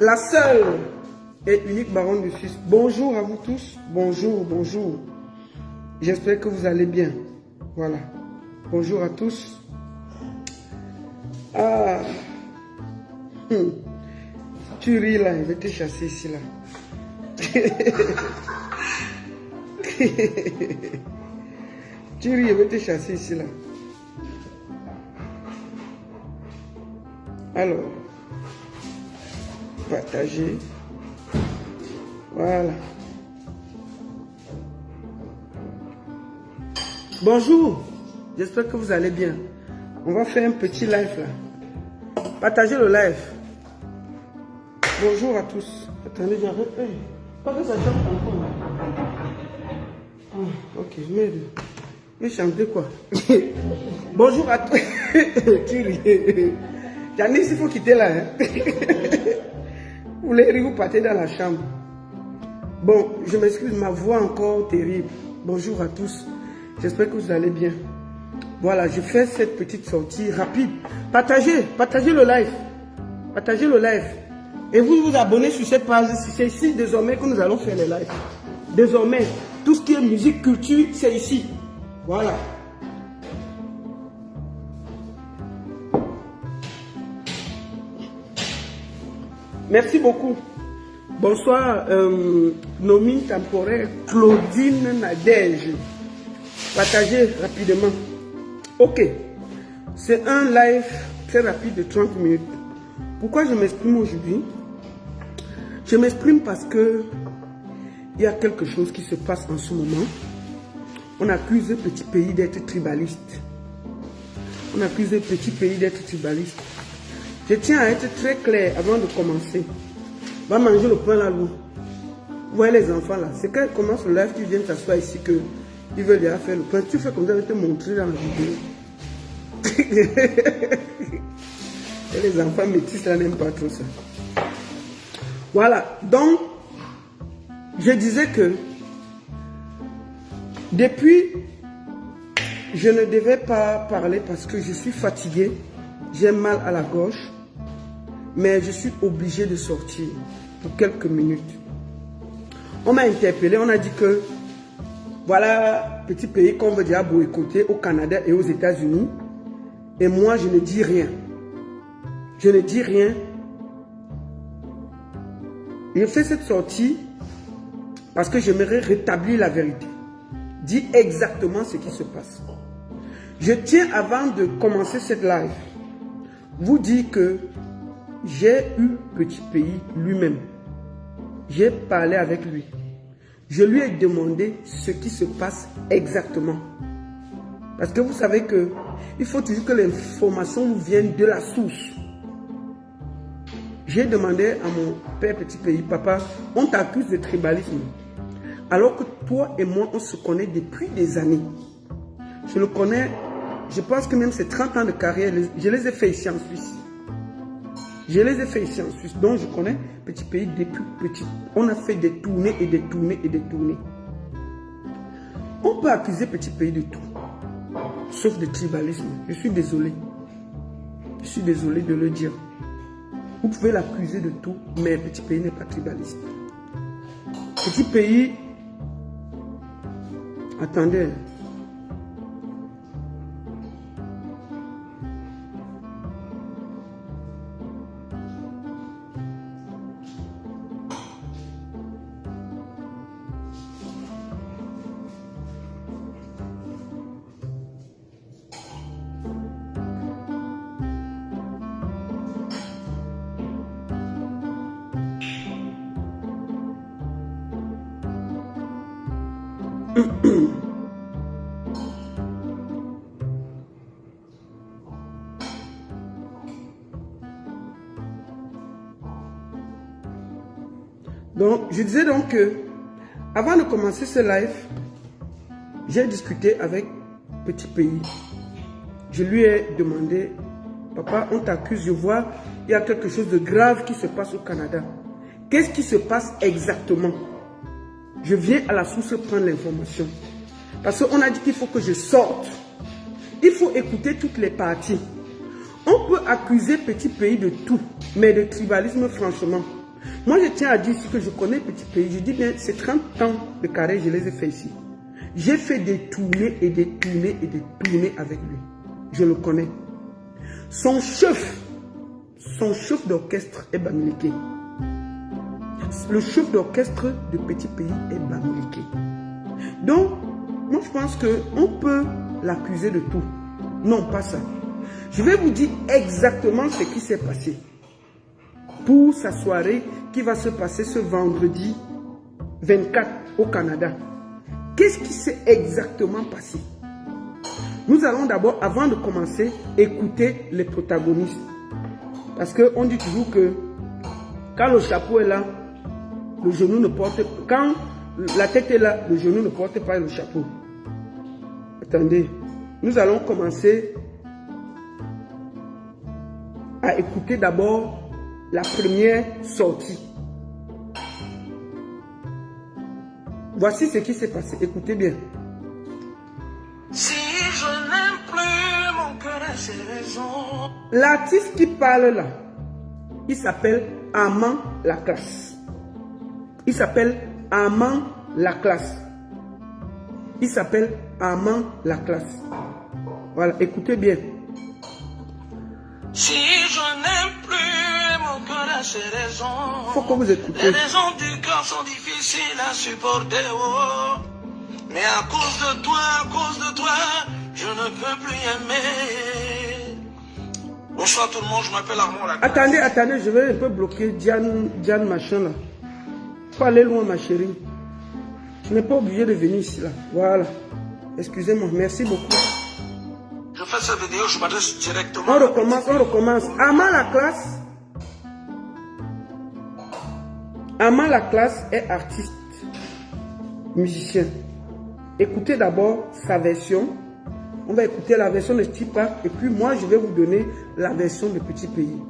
La seule et unique baronne de Suisse. Bonjour à vous tous. Bonjour, bonjour. J'espère que vous allez bien. Voilà. Bonjour à tous. Ah. Tu ris là, je vais te chasser ici là. Tu ris, je vais te chasser ici là. Alors, partager. Voilà. Bonjour, j'espère que vous allez bien. On va faire un petit live là. Partagez le live. Bonjour à tous. Attendez, j'arrête. Pas que ça chante encore. Ah, ok, merde. Mais chanter quoi? Bonjour à tous. Tu ris. Janice, il faut quitter là. Hein? Vous voulez rire, vous partez dans la chambre. Bon, je m'excuse, ma voix encore terrible. Bonjour à tous. J'espère que vous allez bien. Voilà, je fais cette petite sortie rapide. Partagez le live. Partagez le live. Et vous vous abonnez sur cette page. C'est ici désormais que nous allons faire les lives. Désormais, tout ce qui est musique, culture, c'est ici. Voilà. Merci beaucoup. Bonsoir, Nomi temporaire, Claudine Nadège. Partagez rapidement. Ok. C'est un live très rapide de 30 minutes. Pourquoi je m'exprime aujourd'hui? Je m'exprime parce que il y a quelque chose qui se passe en ce moment. On accuse le petit pays d'être tribaliste. On accuse le petit pays d'être tribaliste. Je tiens à être très clair avant de commencer. Va manger le pain là, vous. Vous voyez les enfants là. C'est quand ils commencent le live, tu viens t'asseoir ici que ils veulent déjà faire le pain. Tu fais comme ça, je vais te montrer dans la vidéo. Et les enfants métis là n'aiment pas trop ça. Voilà. Donc, je disais que depuis, je ne devais pas parler parce que je suis fatigué. J'ai mal à la gorge. Mais je suis obligé de sortir pour quelques minutes. On m'a interpellé, on a dit que voilà, petit pays qu'on veut déjà boycotter au Canada et aux États-Unis. Et moi, je ne dis rien. Je ne dis rien. Je fais cette sortie parce que j'aimerais rétablir la vérité. Dire exactement ce qui se passe. Je tiens, avant de commencer cette live, vous dire que j'ai eu petit pays lui-même. J'ai parlé avec lui. Je lui ai demandé ce qui se passe exactement. Parce que vous savez que il faut toujours que l'information nous vienne de la source. J'ai demandé à mon père petit pays, papa, on t'accuse de tribalisme. Alors que toi et moi, on se connaît depuis des années. Je le connais, je pense que même c'est 30 ans de carrière, je les ai fait ici en Suisse. Je les ai fait ici en Suisse, donc je connais petit pays depuis petit. On a fait des tournées et des tournées et des tournées. On peut accuser petit pays de tout, sauf de tribalisme. Je suis désolé. Je suis désolé de le dire. Vous pouvez l'accuser de tout, mais petit pays n'est pas tribaliste. Petit pays... Attendez. Donc, je disais donc que, avant de commencer ce live, j'ai discuté avec petit pays. Je lui ai demandé, papa, on t'accuse, je vois, il y a quelque chose de grave qui se passe au Canada. Qu'est-ce qui se passe exactement? Je viens à la source prendre l'information. Parce qu'on a dit qu'il faut que je sorte. Il faut écouter toutes les parties. On peut accuser petit pays de tout, mais de tribalisme, franchement, Moi, je tiens à dire ici que je connais Petit Pays. Je dis bien, c'est 30 ans de carrière, je les ai fait ici. J'ai fait des tournées et des tournées et des tournées avec lui. Je le connais. Son chef d'orchestre est Bamileke. Le chef d'orchestre de Petit Pays est Bamileke. Donc, moi je pense qu'on peut l'accuser de tout. Non, pas ça. Je vais vous dire exactement ce qui s'est passé pour sa soirée qui va se passer ce vendredi 24 au Canada. Qu'est-ce qui s'est exactement passé? Nous allons d'abord, avant de commencer, écouter les protagonistes. Parce qu'on dit toujours que quand le chapeau est là, le genou ne porte pas. Quand la tête est là, le genou ne porte pas le chapeau. Attendez, nous allons commencer à écouter d'abord la première sortie. Voici ce qui s'est passé. Écoutez bien. Si je n'aime plus mon cœur a ses raisons. L'artiste qui parle là, il s'appelle Amand Laclasse. Il s'appelle Amand Laclasse. Il s'appelle Amand Laclasse. Voilà, écoutez bien. Si je n'aime plus mon cœur a ses raisons. Faut que vous écoutez. Les raisons du cœur sont difficiles à supporter. Oh. Mais à cause de toi, je ne peux plus aimer. Bonsoir tout le monde, je m'appelle Armand Laclasse. Attendez, je vais un peu bloquer Diane machin là. Faut aller loin ma chérie. Tu n'es pas obligé de venir ici là. Voilà. Excusez-moi, merci beaucoup. Je fais cette vidéo, je m'adresse directement. On recommence. Amand Laclasse est artiste, musicien. Écoutez d'abord sa version. On va écouter la version de Stipa et puis moi je vais vous donner la version de Petit Pays.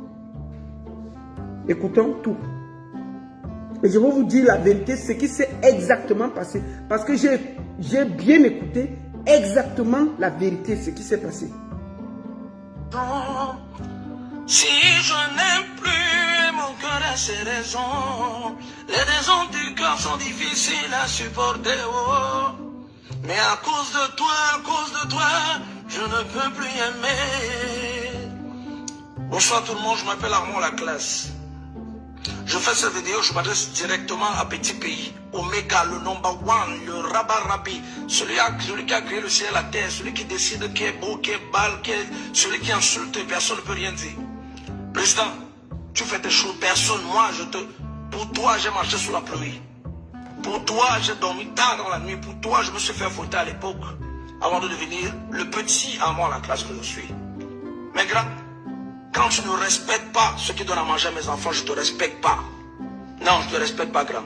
Écoutons tout. Et je vais vous dire la vérité, ce qui s'est exactement passé. Parce que j'ai bien écouté exactement la vérité, ce qui s'est passé. Si je n'aime plus mon cœur a ses raisons. Les raisons du cœur sont difficiles à supporter. Oh. Mais à cause de toi, je ne peux plus aimer. Bonsoir tout le monde, je m'appelle Armand Laclasse. Je fais cette vidéo, je m'adresse directement à Petit Pays. Omega, le number one, le Rabarabi, celui qui a créé le ciel et la terre, celui qui décide qui est beau, qui est bal, celui qui insulte, personne ne peut rien dire. Président, tu fais tes choses, personne, moi, pour toi, j'ai marché sous la pluie. Pour toi, j'ai dormi tard dans la nuit. Pour toi, je me suis fait fouetter à l'époque, avant de devenir le petit Armand Laclasse que je suis. Mais grand, quand tu ne respectes pas ce qui donne à manger à mes enfants, je ne te respecte pas. Non, je ne te respecte pas, grand.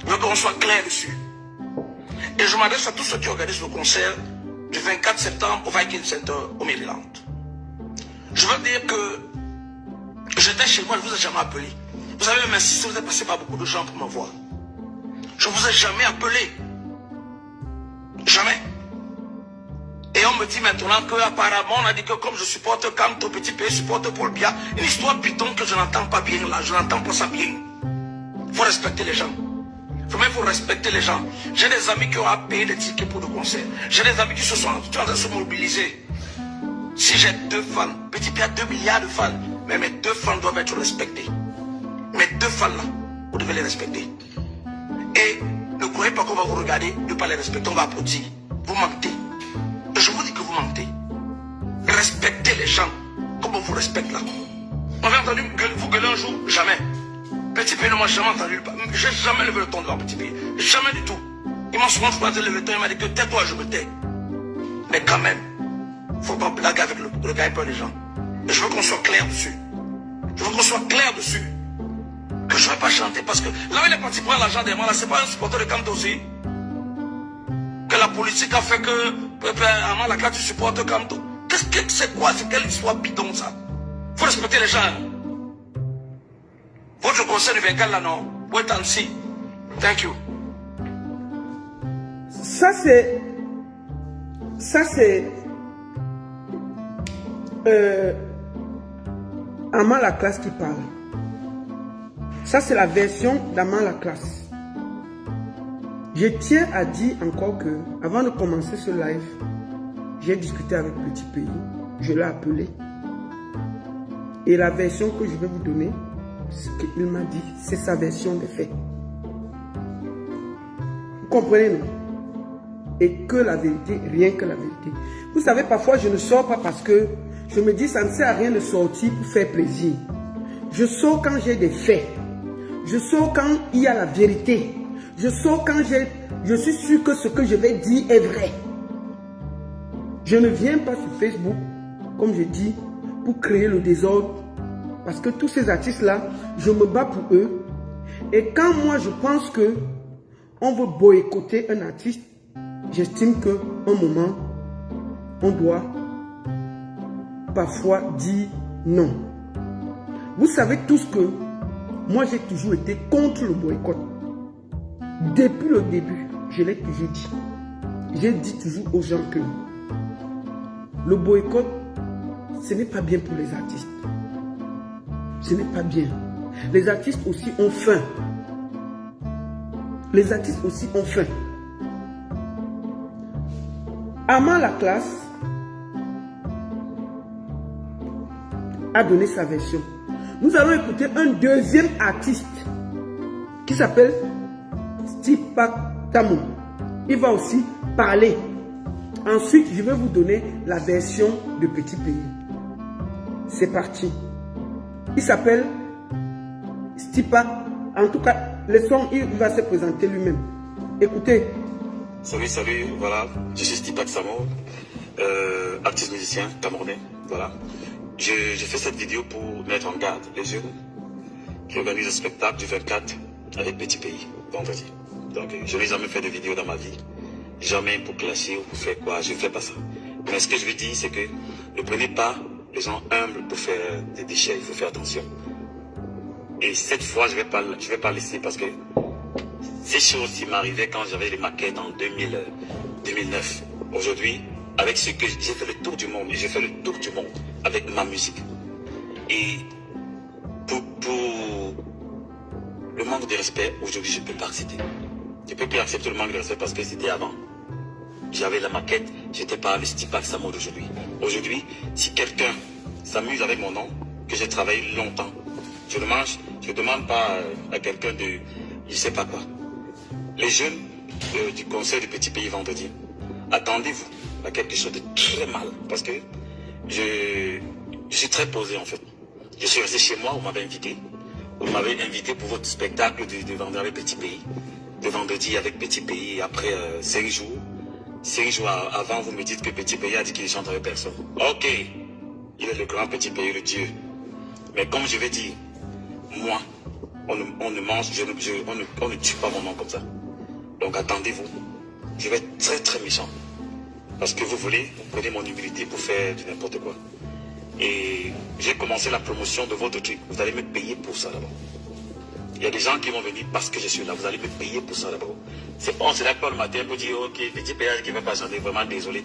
Je veux qu'on soit clair dessus. Et je m'adresse à tous ceux qui organisent le concert du 24 septembre au Viking Center au Maryland. Je veux dire que j'étais chez moi, je ne vous ai jamais appelé. Vous savez, même si vous êtes passé par beaucoup de gens pour me voir. Je ne vous ai jamais appelé. Jamais. Et on me dit maintenant qu'apparemment, on a dit que comme je supporte Kanto, Petit Pays supporte Paul Biya, une histoire bidon que je n'entends pas bien là, je n'entends pas ça bien. Il faut respecter les gens. Vraiment, il faut respecter les gens. J'ai des amis qui ont à payer des tickets pour le concert. J'ai des amis qui sont en train de se mobiliser. Si j'ai 2 fans, Petit Pays a 2 milliards de fans, mais mes 2 fans doivent être respectés. Mes 2 fans là, vous devez les respecter. Et ne croyez pas qu'on va vous regarder, ne pas les respecter, on va applaudir. Vous mentez. Je vous dis que vous mentez. Respectez les gens comme on vous respecte là. On avait entendu vous gueuler un jour? Jamais. Petit Pays ne m'a jamais entendu. J'ai jamais levé le ton devant Petit Pays. Jamais du tout. Il m'a souvent choisi de lever le ton, il m'a dit que tais-toi, je me tais. Mais quand même, il ne faut pas blaguer avec le gars et peur des gens. Et je veux qu'on soit clair dessus. Je veux qu'on soit clair dessus. Que je ne vais pas chanter parce que là où il est parti prendre l'argent des gens, là, c'est pas un supporter de Kanto aussi. Que la politique a fait que Armand Laclasse tu supportes Kanto. C'est quoi? C'est quelle histoire bidon ça? Faut respecter les gens. Votre conseil du 24 là non. Wait and see. Thank you. Ça c'est Armand Laclasse qui parle. Ça, c'est la version d'Ama la classe. Je tiens à dire encore que, avant de commencer ce live, j'ai discuté avec Petit Pays. Je l'ai appelé. Et la version que je vais vous donner, ce qu'il m'a dit, c'est sa version des faits. Vous comprenez, non? Et que la vérité, rien que la vérité. Vous savez, parfois, je ne sors pas parce que je me dis, ça ne sert à rien de sortir pour faire plaisir. Je sors quand j'ai des faits. Je sors quand il y a la vérité. Je sors quand je suis sûr que ce que je vais dire est vrai. Je ne viens pas sur Facebook, comme je dis, pour créer le désordre. Parce que tous ces artistes-là, je me bats pour eux. Et quand moi, je pense que on veut boycotter un artiste, j'estime qu'à un moment, on doit parfois dire non. Vous savez tous que moi, j'ai toujours été contre le boycott. Depuis le début, je l'ai toujours dit. J'ai dit toujours aux gens que le boycott, ce n'est pas bien pour les artistes. Ce n'est pas bien. Les artistes aussi ont faim. Les artistes aussi ont faim. Ama la classe a donné sa version. Nous allons écouter un deuxième artiste qui s'appelle Stipak Tamou. Il va aussi parler. Ensuite, je vais vous donner la version de Petit Pays. C'est parti. Il s'appelle Stipak. En tout cas, le son, il va se présenter lui-même. Écoutez. Salut, voilà. Je suis Stipak Tamou, artiste musicien camerounais. Voilà. J'ai fait cette vidéo pour mettre en garde les jeunes qui organisent le spectacle du 24 avec Petit Pays, vendredi. Donc, je n'ai jamais fait de vidéo dans ma vie. Jamais pour clasher ou pour faire quoi, je ne fais pas ça. Mais ce que je veux dire, c'est que ne prenez pas les gens humbles pour faire des déchets, il faut faire attention. Et cette fois, je vais pas laisser parce que ces choses qui m'arrivaient quand j'avais les maquettes en 2009. Aujourd'hui, avec ce que j'ai fait le tour du monde, et j'ai fait le tour du monde avec ma musique. Et pour le manque de respect, aujourd'hui, je ne peux pas accepter. Je ne peux plus accepter le manque de respect parce que c'était avant. J'avais la maquette, j'étais pas le Stipak Tamou d'aujourd'hui. Aujourd'hui, si quelqu'un s'amuse avec mon nom, que j'ai travaillé longtemps, je ne demande pas à quelqu'un de, je sais pas quoi. Les jeunes du concert du Petit Pays vendredi, attendez-vous à quelque chose de très mal, parce que je suis très posé en fait. Je suis resté chez moi, vous m'avez invité. Vous m'avez invité pour votre spectacle de vendredi avec Petit Pays. De vendredi avec Petit Pays, après 5 jours. 5 jours avant, vous me dites que Petit Pays a dit qu'il ne chante avec personne. Ok, il est le grand Petit Pays, le Dieu. Mais comme je vais dire, moi, on ne mange, on ne tue pas mon nom comme ça. Donc attendez-vous. Je vais être très très méchant. Parce que vous prenez mon humilité pour faire du n'importe quoi. Et j'ai commencé la promotion de votre truc. Vous allez me payer pour ça d'abord. Il y a des gens qui vont venir parce que je suis là. Vous allez me payer pour ça d'abord. On se lève pas le matin pour dire ok, Petit Pays qui ne va pas chanter, vraiment désolé,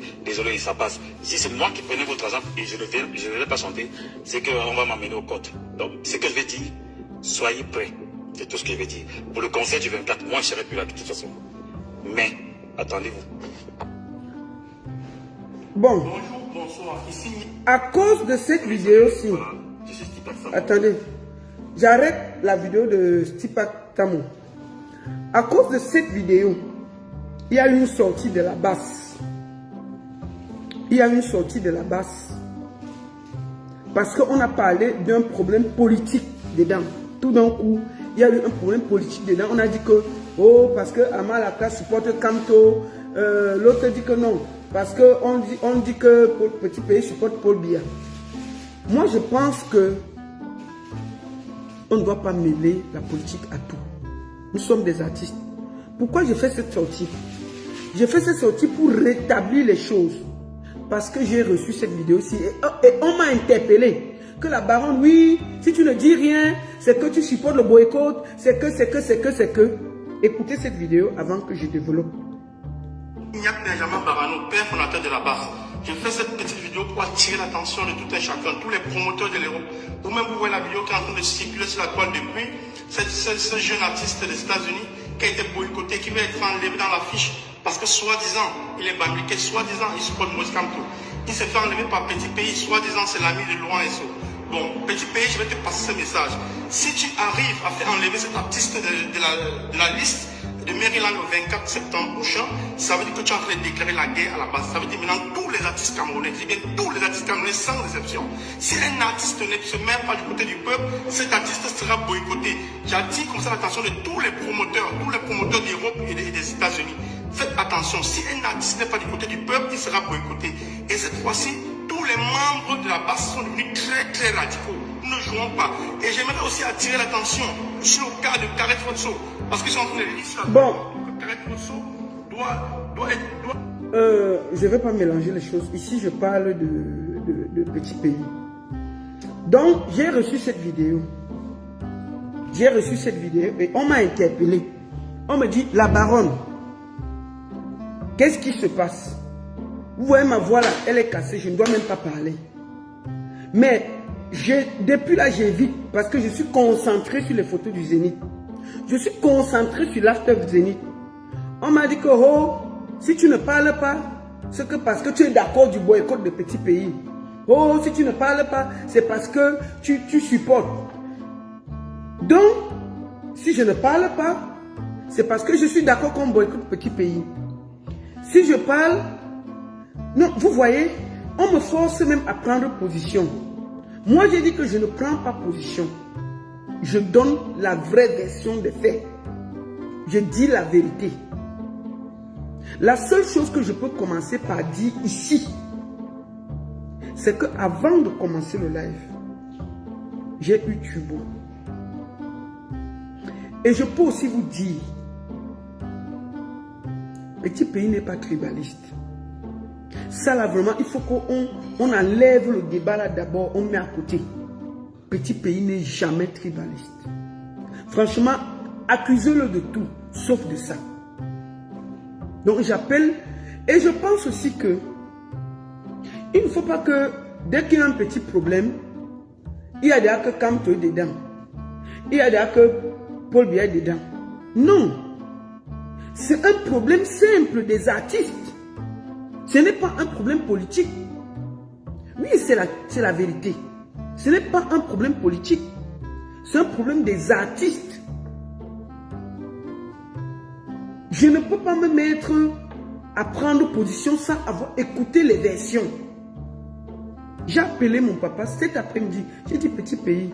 ça passe. Si c'est moi qui prenais votre argent et je ne vais pas chanter, c'est qu'on va m'amener au côte. Donc ce que je vais dire, soyez prêts. C'est tout ce que je vais dire. Pour le concert du 24, moi je ne serai plus là de toute façon. Mais attendez-vous. Bon. Bonjour, bonsoir. Ici. À cause de cette vidéo-ci, Voilà, je suis Stipak Tamou. attendez, j'arrête la vidéo de Stipak Tamou. À cause de cette vidéo, il y a une sortie de la basse. Il y a une sortie de la basse. Parce qu'on a parlé d'un problème politique dedans. Tout d'un coup, il y a eu un problème politique dedans. On a dit que, oh, parce que Ama la classe supporte Kamto. L'autre dit que non. Parce qu'on dit que Petit Pays supporte Paul Biya. Moi, je pense que on ne doit pas mêler la politique à tout. Nous sommes des artistes. Pourquoi j'ai fait cette sortie? J'ai fait cette sortie pour rétablir les choses. Parce que j'ai reçu cette vidéo-ci et on m'a interpellé. Que la baronne, oui, si tu ne dis rien, c'est que tu supportes le boycott, c'est que. Écoutez cette vidéo avant que je développe. Ignac Benjamin Barano, père fondateur de la basse. Je fais cette petite vidéo pour attirer l'attention de tout un chacun, tous les promoteurs de l'Europe. Vous-même, vous voyez la vidéo qui est en train de circuler sur la toile depuis. Ce jeune artiste des États-Unis qui a été boycotté, qui va être enlevé dans l'affiche parce que soi-disant, il est bambliqué, soi-disant, il supporte Moïse Kamto. Il s'est fait enlever par Petit Pays, soi-disant, c'est l'ami de Laurent Esso. Bon, Petit Pays, je vais te passer ce message. Si tu arrives à faire enlever cet artiste de la liste de Maryland le 24 septembre prochain, ça veut dire que tu es en train de déclarer la guerre à la base. Ça veut dire maintenant tous les artistes camerounais, je dis bien tous les artistes camerounais sans exception. Si un artiste ne se met pas du côté du peuple, cet artiste sera boycotté. J'attire comme ça l'attention de tous les promoteurs d'Europe et des États-Unis. Faites attention, si un artiste n'est pas du côté du peuple, il sera boycotté. Et cette fois-ci, tous les membres de la base sont devenus très très radicaux. Nous ne jouons pas. Et j'aimerais aussi attirer l'attention sur le cas de Kareth Fotso. Parce qu'ils sont en train de lire ça. Bon. Kareth Fotso doit être... je ne vais pas mélanger les choses. Ici, je parle de Petit Pays. Donc, j'ai reçu cette vidéo. Et on m'a interpellé. On me dit, la baronne, qu'est-ce qui se passe? Vous voyez ma voix là, elle est cassée, je ne dois même pas parler. Mais, depuis là, j'évite parce que je suis concentré sur les photos du Zénith. Je suis concentré sur l'after Zénith. On m'a dit que, oh, si tu ne parles pas, c'est que parce que tu es d'accord du boycott de Petit Pays. Oh, si tu ne parles pas, c'est parce que tu supportes. Donc, si je ne parle pas, c'est parce que je suis d'accord qu'on boycotte Petit Pays. Si je parle, non, vous voyez, on me force même à prendre position. Moi, j'ai dit que je ne prends pas position. Je donne la vraie version des faits. Je dis la vérité. La seule chose que je peux commencer par dire ici, c'est que avant de commencer le live, j'ai eu Tubo. Et je peux aussi vous dire, Petit Pays n'est pas tribaliste. Ça là vraiment, il faut qu'on enlève le débat là d'abord, on met à côté. Petit Pays n'est jamais tribaliste. Franchement, accusez-le de tout, sauf de ça. Donc j'appelle, et je pense aussi que il ne faut pas que dès qu'il y a un petit problème, il y a déjà que Kamto est dedans. Il y a déjà que Paul Biya est dedans. Non. C'est un problème simple des artistes. Ce n'est pas un problème politique. Oui, c'est la vérité. Ce n'est pas un problème politique. C'est un problème des artistes. Je ne peux pas me mettre à prendre position sans avoir écouté les versions. J'ai appelé mon papa cet après-midi. J'ai dit, Petit Pays,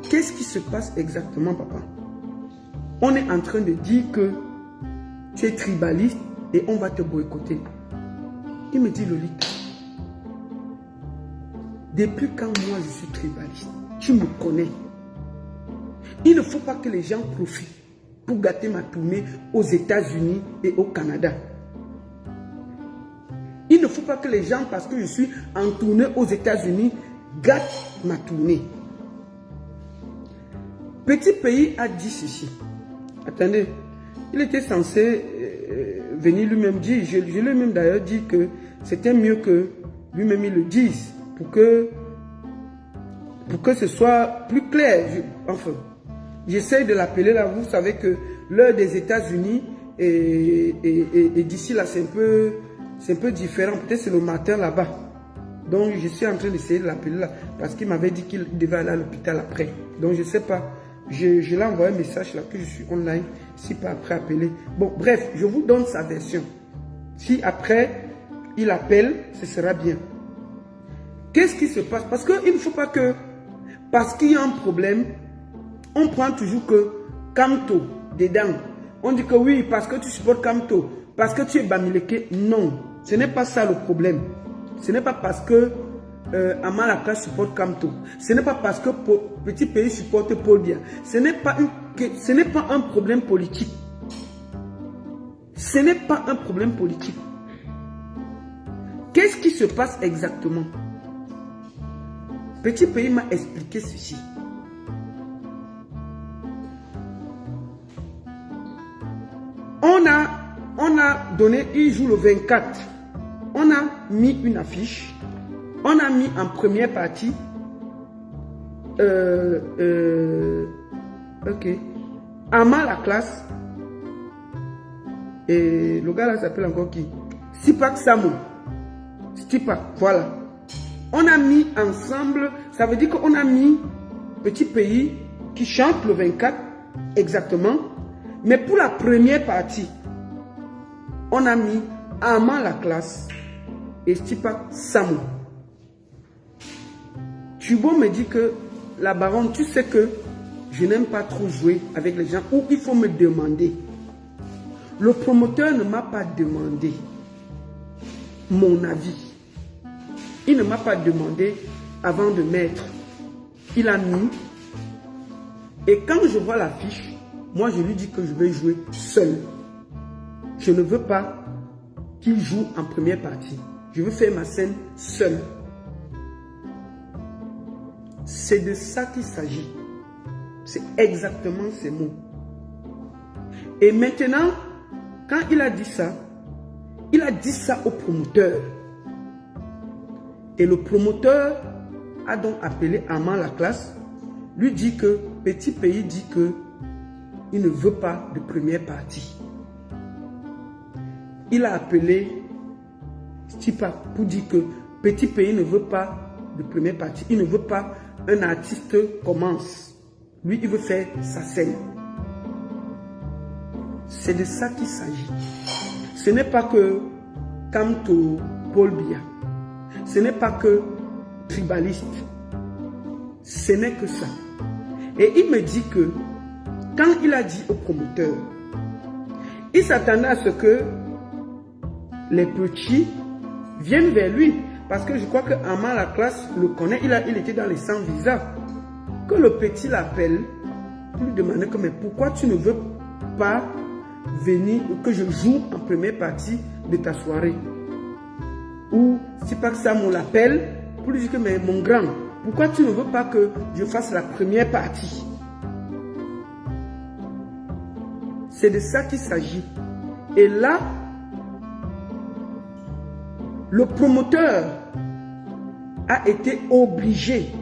qu'est-ce qui se passe exactement, papa? On est en train de dire que tu es tribaliste et on va te boycotter. Il me dit, Lolita, depuis quand moi je suis tribaliste, tu me connais. Il ne faut pas que les gens profitent pour gâter ma tournée aux États-Unis et au Canada. Il ne faut pas que les gens, parce que je suis en tournée aux États-Unis, gâtent ma tournée. Petit Pays a dit ceci. Attendez, il était censé venir lui-même dire, je lui ai même d'ailleurs dit que c'était mieux que lui-même il le dise, pour que ce soit plus clair. Enfin, j'essaie de l'appeler là, vous savez que l'heure des États-Unis et d'ici là c'est un peu différent, peut-être c'est le matin là-bas. Donc je suis en train d'essayer de l'appeler là, parce qu'il m'avait dit qu'il devait aller à l'hôpital après. Donc je ne sais pas. Je lui ai envoyé un message là que je suis online, si pas après appeler. Bon, bref, je vous donne sa version. Si après, il appelle, ce sera bien. Qu'est-ce qui se passe? Parce qu'il ne faut pas que, parce qu'il y a un problème, on prend toujours que Kamto dedans. On dit que oui, parce que tu supportes Kamto, parce que tu es Bamileke. Non, ce n'est pas ça le problème. Ce n'est pas parce que Amalaka supporte Kamto. Ce n'est pas parce que Petit Pays supporte Paul Biya. Ce n'est pas un problème politique. Ce n'est pas un problème politique. Qu'est-ce qui se passe exactement? Petit Pays m'a expliqué ceci. On a donné, il joue le 24. on a mis une affiche. On a mis en première partie ok. Ama la classe. Et le gars là s'appelle encore qui? Stipak Samo. Stipak, voilà. On a mis ensemble, ça veut dire qu'on a mis Petit Pays qui chante le 24 exactement. Mais pour la première partie, on a mis Ama la classe et Stipak Samo. Tubo me dit que la baronne, tu sais que je n'aime pas trop jouer avec les gens où il faut me demander. Le promoteur ne m'a pas demandé mon avis. Il ne m'a pas demandé avant de mettre. Il a mis. Et quand je vois l'affiche, moi je lui dis que je vais jouer seul. Je ne veux pas qu'il joue en première partie. Je veux faire ma scène seul. C'est de ça qu'il s'agit. C'est exactement ces mots. Et maintenant, quand il a dit ça au promoteur. Et le promoteur a donc appelé Ama la classe, lui dit que Petit Pays dit que il ne veut pas de première partie. Il a appelé Stipak pour dire que Petit Pays ne veut pas de première partie. Il ne veut pas un artiste commence. Lui, il veut faire sa scène. C'est de ça qu'il s'agit. Ce n'est pas que Kamto Paul Biya. Ce n'est pas que tribaliste. Ce n'est que ça. Et il me dit que quand il a dit au promoteur, il s'attendait à ce que les petits viennent vers lui. Parce que je crois que Ama la classe le connaît. Il était dans les 100 visas. Que le petit l'appelle pour lui demander que, mais pourquoi tu ne veux pas venir, que je joue en première partie de ta soirée. Ou si pas que ça me l'appelle pour lui dire que, mais mon grand, pourquoi tu ne veux pas que je fasse la première partie? C'est de ça qu'il s'agit. Et là, le promoteur a été obligé.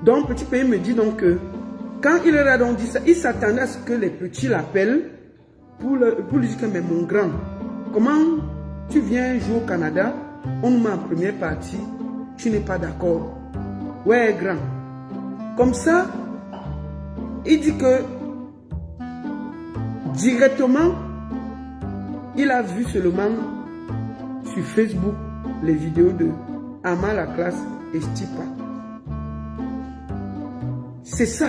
Donc, Petit Pays me dit donc que quand il a donc dit ça, il s'attendait à ce que les petits l'appellent pour lui dire que, mais mon grand, comment tu viens jouer au Canada, on nous met en première partie, tu n'es pas d'accord. Ouais, grand. Comme ça, il dit que directement, il a vu seulement sur Facebook les vidéos de Ama la classe et Stipak. C'est ça.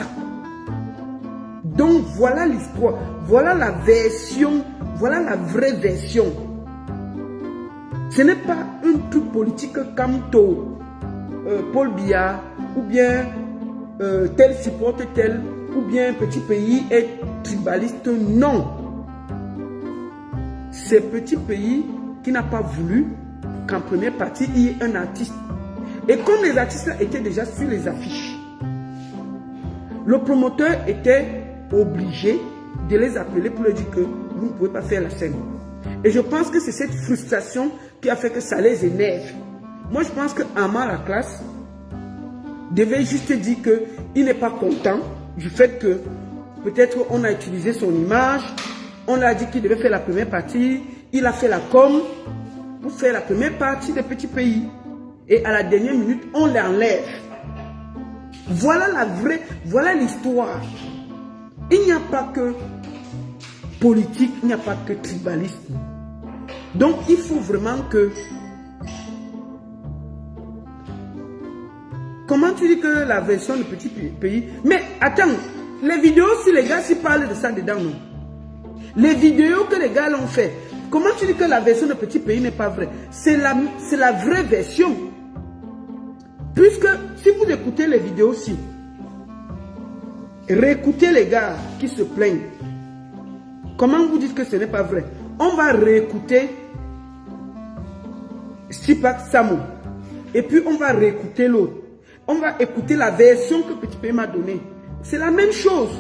Donc voilà l'histoire, voilà la version, voilà la vraie version. Ce n'est pas un truc politique comme Paul Biya, ou bien tel supporte tel, ou bien Petit Pays est tribaliste. Non. C'est Petit Pays qui n'a pas voulu qu'en première partie, il y ait un artiste. Et comme les artistes étaient déjà sur les affiches, le promoteur était obligé de les appeler pour leur dire que vous ne pouvez pas faire la scène. Et je pense que c'est cette frustration qui a fait que ça les énerve. Moi, je pense que Ama la classe devait juste dire qu'il n'est pas content du fait que peut-être on a utilisé son image, on a dit qu'il devait faire la première partie, il a fait la com pour faire la première partie des Petits Pays. Et à la dernière minute, on l'enlève. Voilà la vraie, voilà l'histoire. Il n'y a pas que politique, il n'y a pas que tribalisme. Donc il faut vraiment que... Comment tu dis que la version de Petit Pays... Mais attends, les vidéos, si les gars s'y parlent de ça dedans, non. Les vidéos que les gars l'ont fait, comment tu dis que la version de Petit Pays n'est pas vraie? C'est la vraie version. Puisque si vous écoutez les vidéos aussi, réécoutez les gars qui se plaignent. Comment vous dites que ce n'est pas vrai? On va réécouter Stipak Samo. Et puis on va réécouter l'autre. On va écouter la version que Petit Pays m'a donnée. C'est la même chose.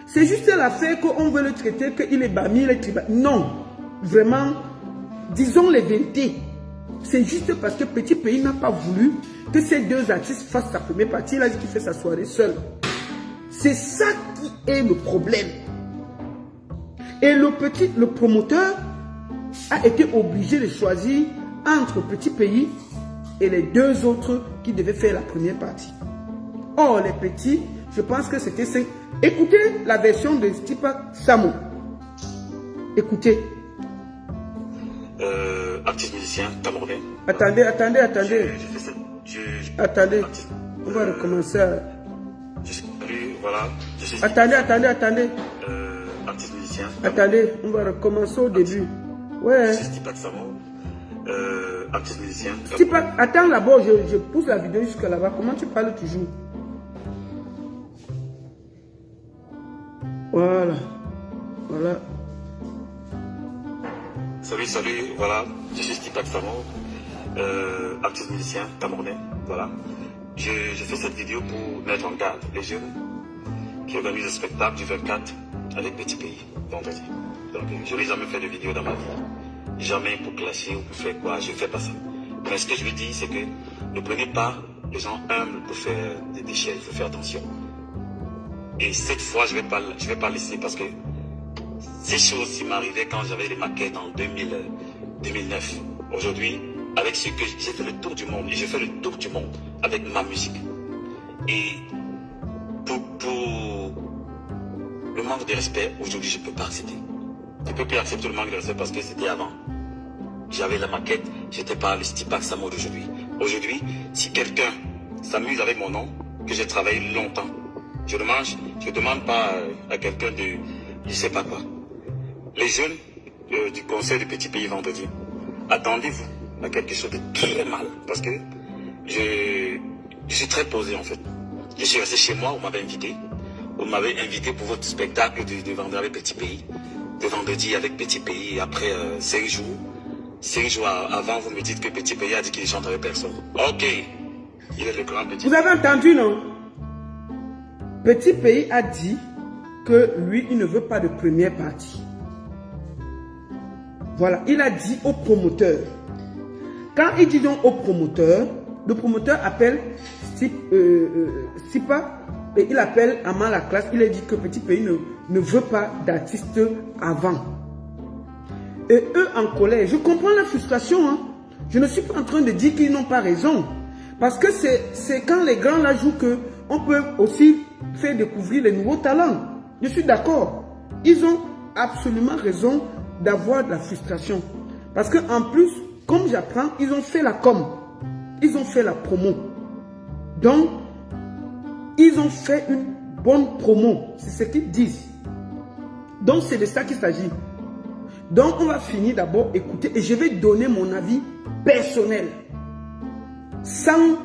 C'est juste l'affaire qu'on veut le traiter, qu'il est bami, il est tribal. Non. Vraiment, disons les vérités. C'est juste parce que Petit Pays n'a pas voulu que ces deux artistes fassent sa première partie. Il a dit qu'il fait sa soirée seul. C'est ça qui est le problème. Et le promoteur a été obligé de choisir entre Petit Pays et les deux autres qui devaient faire la première partie. Or, les petits, je pense que c'était 5. Écoutez la version de Stipa Samo. Écoutez. Artiste musicien camerounais. Attendez. Attendez. On va recommencer. Je suis plus, voilà. Attendez. Artiste musicien. Attendez, on va recommencer au début. Ouais. Je suis Stipa Samo. Artiste musicien. Stipa, attends là-bas, je pousse la vidéo jusqu'à là-bas. Comment tu parles toujours? Voilà. Salut, voilà, je suis Stipa Samo, artiste musicien camerounais, voilà. Je fais cette vidéo pour mettre en garde les jeunes qui organisent le spectacle du 24 avec Petit Pays, vendredi. Donc, je n'ai jamais fait de vidéo dans ma vie, jamais pour clasher ou pour faire quoi, je ne fais pas ça. Mais ce que je veux dire, c'est que ne prenez pas les gens humbles pour faire des déchets, il faut faire attention. Et cette fois, je vais pas laisser parce que ces choses m'arrivaient quand j'avais les maquettes en 2009. Aujourd'hui, avec ce que j'ai fait le tour du monde, et j'ai fait le tour du monde avec ma musique. Et pour le manque de respect, aujourd'hui, je ne peux pas accepter. Je ne peux plus accepter le manque de respect parce que c'était avant. J'avais la maquette, je n'étais pas le Stipa Samo d'aujourd'hui. Aujourd'hui, si quelqu'un s'amuse avec mon nom, que j'ai travaillé longtemps, je ne demande pas à quelqu'un de je ne sais pas quoi. Les jeunes du concert du Petit Pays vendredi, attendez-vous à quelque chose de très mal. Parce que je suis très posé en fait. Je suis resté chez moi, on m'avait invité. Vous m'avez invité pour votre spectacle de vendredi avec Petit Pays. De vendredi avec Petit Pays. Et après 5 jours avant, vous me dites que Petit Pays a dit qu'il ne chante avec personne. Ok. Il est le grand Petit Pays. Vous avez entendu, non? Petit Pays a dit que lui, il ne veut pas de première partie. Voilà, il a dit au promoteur. Quand il dit donc au promoteur, le promoteur appelle Stipa et il appelle Ama la classe. Il a dit que Petit Pays ne veut pas d'artistes avant. Et eux en colère, je comprends la frustration. Hein. Je ne suis pas en train de dire qu'ils n'ont pas raison. Parce que c'est quand les grands là jouent qu'on peut aussi faire découvrir les nouveaux talents. Je suis d'accord. Ils ont absolument raison d'avoir de la frustration. Parce qu'en plus, comme j'apprends, ils ont fait la com. Ils ont fait la promo. Donc, ils ont fait une bonne promo. C'est ce qu'ils disent. Donc, c'est de ça qu'il s'agit. Donc, on va finir d'abord écouter et je vais donner mon avis personnel. Sans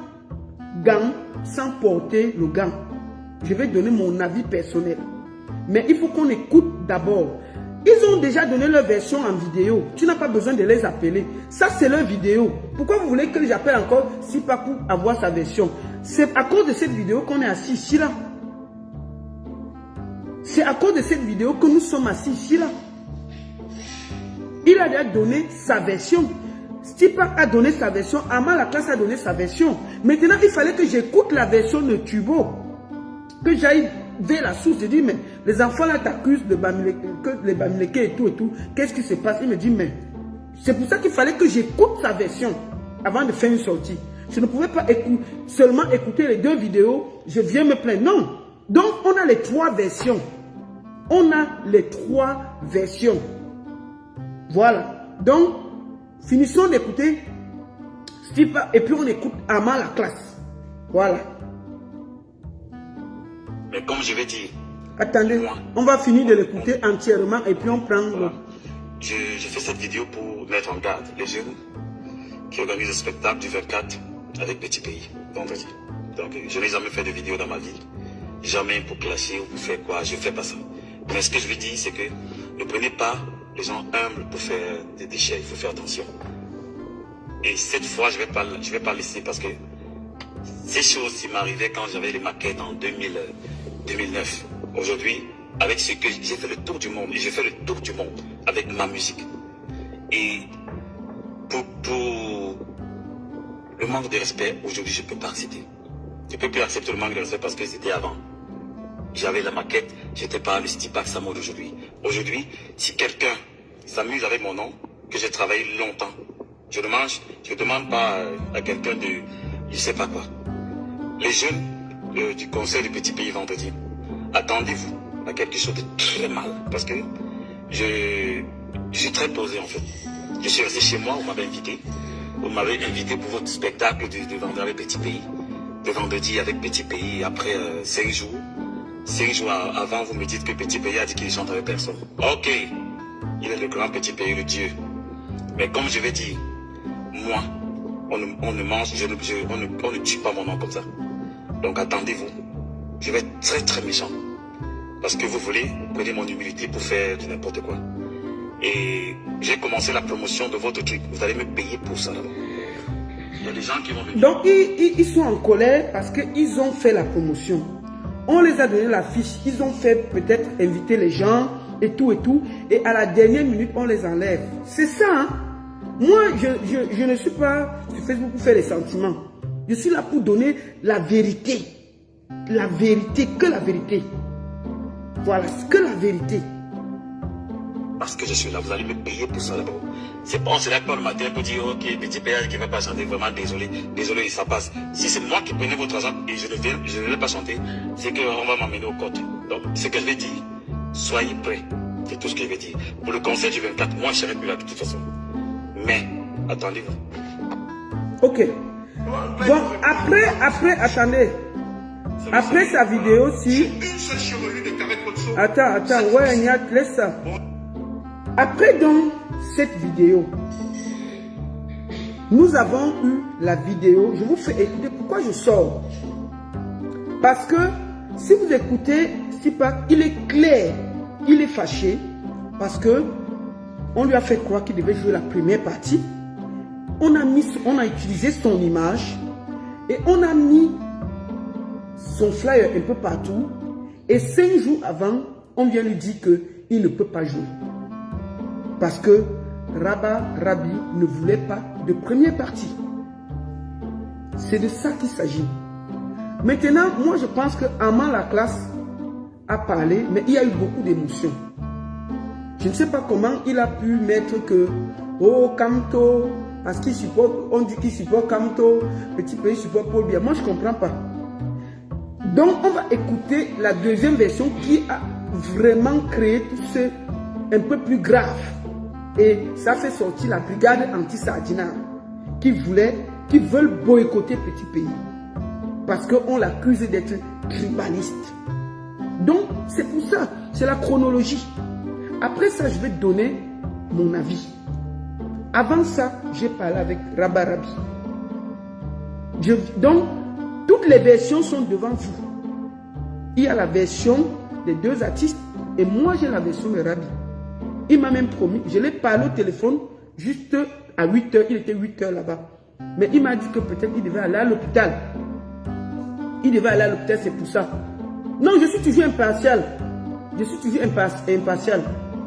gants, sans porter le gant. Je vais donner mon avis personnel. Mais il faut qu'on écoute d'abord. Ils ont déjà donné leur version en vidéo. Tu n'as pas besoin de les appeler. Ça, c'est leur vidéo. Pourquoi vous voulez que j'appelle encore Stipa pour avoir sa version? C'est à cause de cette vidéo qu'on est assis ici là. C'est à cause de cette vidéo que nous sommes assis ici là. Il a déjà donné sa version. Stipa a donné sa version. Ama la classe a donné sa version. Maintenant, il fallait que j'écoute la version de Tubo. Que j'aille vers la source. Je dis, mais les enfants là t'accusent de les Bamileke et tout. Qu'est-ce qui se passe? Il me dit, mais c'est pour ça qu'il fallait que j'écoute sa version avant de faire une sortie. Je ne pouvais pas seulement écouter les deux vidéos. Je viens me plaindre. Non. Donc, on a les trois versions. On a les trois versions. Voilà. Donc, finissons d'écouter Stipa et puis on écoute Ama la classe. Voilà. Mais comme je vais dire... Attendez, on va finir de l'écouter entièrement et puis on prend... Voilà. Je fais cette vidéo pour mettre en garde les jeunes qui organisent le spectacle du 24 avec Petit Pays, vendredi. Donc, je n'ai jamais fait de vidéo dans ma vie. Jamais pour clasher ou pour faire quoi, je ne fais pas ça. Mais ce que je veux dire, c'est que ne prenez pas les gens humbles pour faire des déchets, il faut faire attention. Et cette fois, je vais pas laisser parce que ces choses m'arrivaient quand j'avais les maquettes en 2009. Aujourd'hui, avec ce que j'ai fait le tour du monde, et j'ai fait le tour du monde avec ma musique. Et pour le manque de respect, aujourd'hui, je ne peux pas accepter. Je ne peux plus accepter le manque de respect parce que c'était avant. J'avais la maquette, je n'étais pas le Stipac Samo d'aujourd'hui. Aujourd'hui, si quelqu'un s'amuse avec mon nom, que j'ai travaillé longtemps, je ne demande pas à quelqu'un de, je ne sais pas quoi. Les jeunes du conseil du petit pays vendredi, attendez-vous à quelque chose de très mal, parce que je suis très posé en fait. Je suis resté chez moi, vous m'avez invité pour votre spectacle de vendredi avec Petit Pays, de vendredi avec Petit Pays, après 5 jours. 5 jours avant, vous me dites que Petit Pays a dit qu'il chante avec personne. Ok, il est le grand Petit Pays, le Dieu. Mais comme je vais dire, moi, on ne mange, on ne tue pas mon nom comme ça. Donc attendez-vous, je vais être très très méchant. Parce que vous prenez mon humilité pour faire du n'importe quoi. Et j'ai commencé la promotion de votre truc. Vous allez me payer pour ça d'abord. Il y a des gens qui vont venir. Donc ils sont en colère parce qu'ils ont fait la promotion. On les a donné la fiche. Ils ont fait peut-être inviter les gens et tout. Et à la dernière minute, on les enlève. C'est ça, hein? Moi, je ne suis pas sur Facebook pour faire les sentiments. Je suis là pour donner la vérité. La vérité, que la vérité. Voilà, que la vérité. Parce que je suis là, vous allez me payer pour ça d'abord. C'est pas, on se lève pas le matin pour dire, ok, Petit Pays qui ne va pas chanter, vraiment désolé, ça passe. Si c'est moi qui prenais votre argent et je ne vais pas chanter, c'est qu'on va m'amener au côte. Donc, ce que je vais dire, soyez prêts. C'est tout ce que je vais dire. Pour le concert du 24, moi je serai plus là de toute façon. Mais, attendez-vous. Ok. Bon, après, attendez. Après sa vidéo, si... Attends, ouais, Niat, laisse ça. Après donc cette vidéo, nous avons eu la vidéo. Je vous fais écouter pourquoi je sors. Parce que si vous écoutez Stipac, il est clair, il est fâché parce que on lui a fait croire qu'il devait jouer la première partie. On a utilisé son image et on a mis son flyer un peu partout. Et 5 jours avant, on vient lui dire qu'il ne peut pas jouer. Parce que Rabi ne voulait pas de première partie. C'est de ça qu'il s'agit. Maintenant, moi je pense que Aman la classe a parlé, mais il y a eu beaucoup d'émotions. Je ne sais pas comment il a pu mettre que oh Kamto, parce qu'il supporte, on dit qu'il supporte Kamto, Petit Pays supporte Paul Biya. Moi je ne comprends pas. Donc on va écouter la deuxième version qui a vraiment créé tout ce un peu plus grave. Et ça fait sortir la brigade anti-Sardina qui veulent boycotter Petit Pays. Parce qu'on l'accuse d'être tribaliste. Donc c'est pour ça, c'est la chronologie. Après ça, je vais donner mon avis. Avant ça, j'ai parlé avec Rabi. Donc, toutes les versions sont devant vous. Il y a la version des deux artistes et moi j'ai la version de Rabi. Il m'a même promis, je l'ai parlé au téléphone juste à 8 h, il était 8 h là-bas. Mais il m'a dit que peut-être il devait aller à l'hôpital. Il devait aller à l'hôpital, c'est pour ça. Non, je suis toujours impartial. Je suis toujours impartial.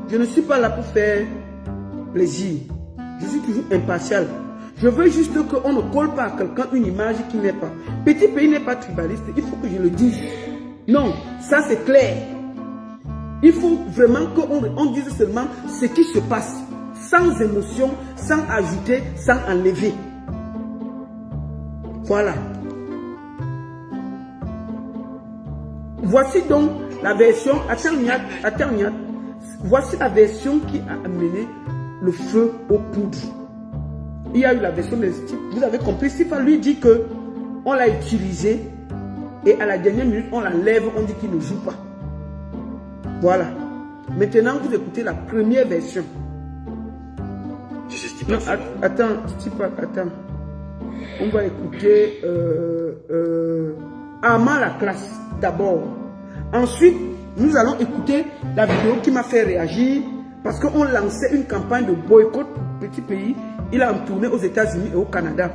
Je ne suis pas là pour faire plaisir. Je suis toujours impartial. Je veux juste qu'on ne colle pas à quelqu'un une image qui n'est pas. Petit Pays n'est pas tribaliste, il faut que je le dise. Non, ça c'est clair. Il faut vraiment qu'on dise seulement ce qui se passe. Sans émotion, sans ajouter, sans enlever. Voilà. Voici donc la version. Attends, Niat. Voici la version qui a amené le feu aux poudres. Il y a eu la version de Steve. Vous avez compris, Stipac lui dit que on l'a utilisé et à la dernière minute on l'enlève, on dit qu'il ne joue pas. Voilà. Maintenant vous écoutez la première version. Non, attends, Stipac, attends. On va écouter Aman la classe d'abord. Ensuite, nous allons écouter la vidéo qui m'a fait réagir parce qu'on lançait une campagne de boycott Petit Pays. Il a tourné aux États-Unis et au Canada.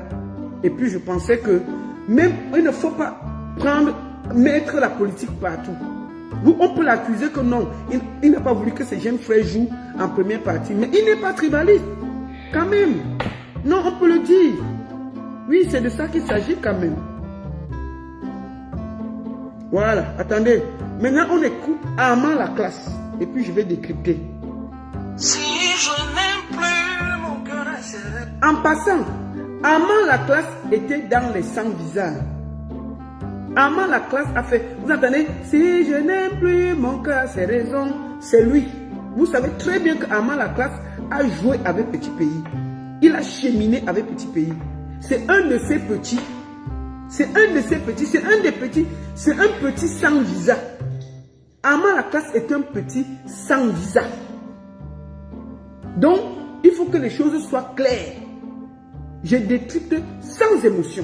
Et puis je pensais que même il ne faut pas mettre la politique partout. Nous, on peut l'accuser que non, il n'a pas voulu que ses jeunes frères jouent en première partie. Mais il n'est pas tribaliste. Quand même. Non, on peut le dire. Oui, c'est de ça qu'il s'agit quand même. Voilà, attendez. Maintenant, on écoute Armand la classe. Et puis, je vais décrypter. Si je n'aime plus, mon cœur est serré. En passant, Armand la classe était dans les 100 visages. Armand la classe a fait, vous entendez, si je n'aime plus, mon cœur a ses raisons. C'est lui. Vous savez très bien que Armand la classe a joué avec Petit Pays. Il a cheminé avec Petit Pays. C'est un de ces petits. C'est un de ces petits. C'est un des petits. C'est un petit sans visa. Armand la classe est un petit sans visa. Donc, il faut que les choses soient claires. Je décrypte sans émotion.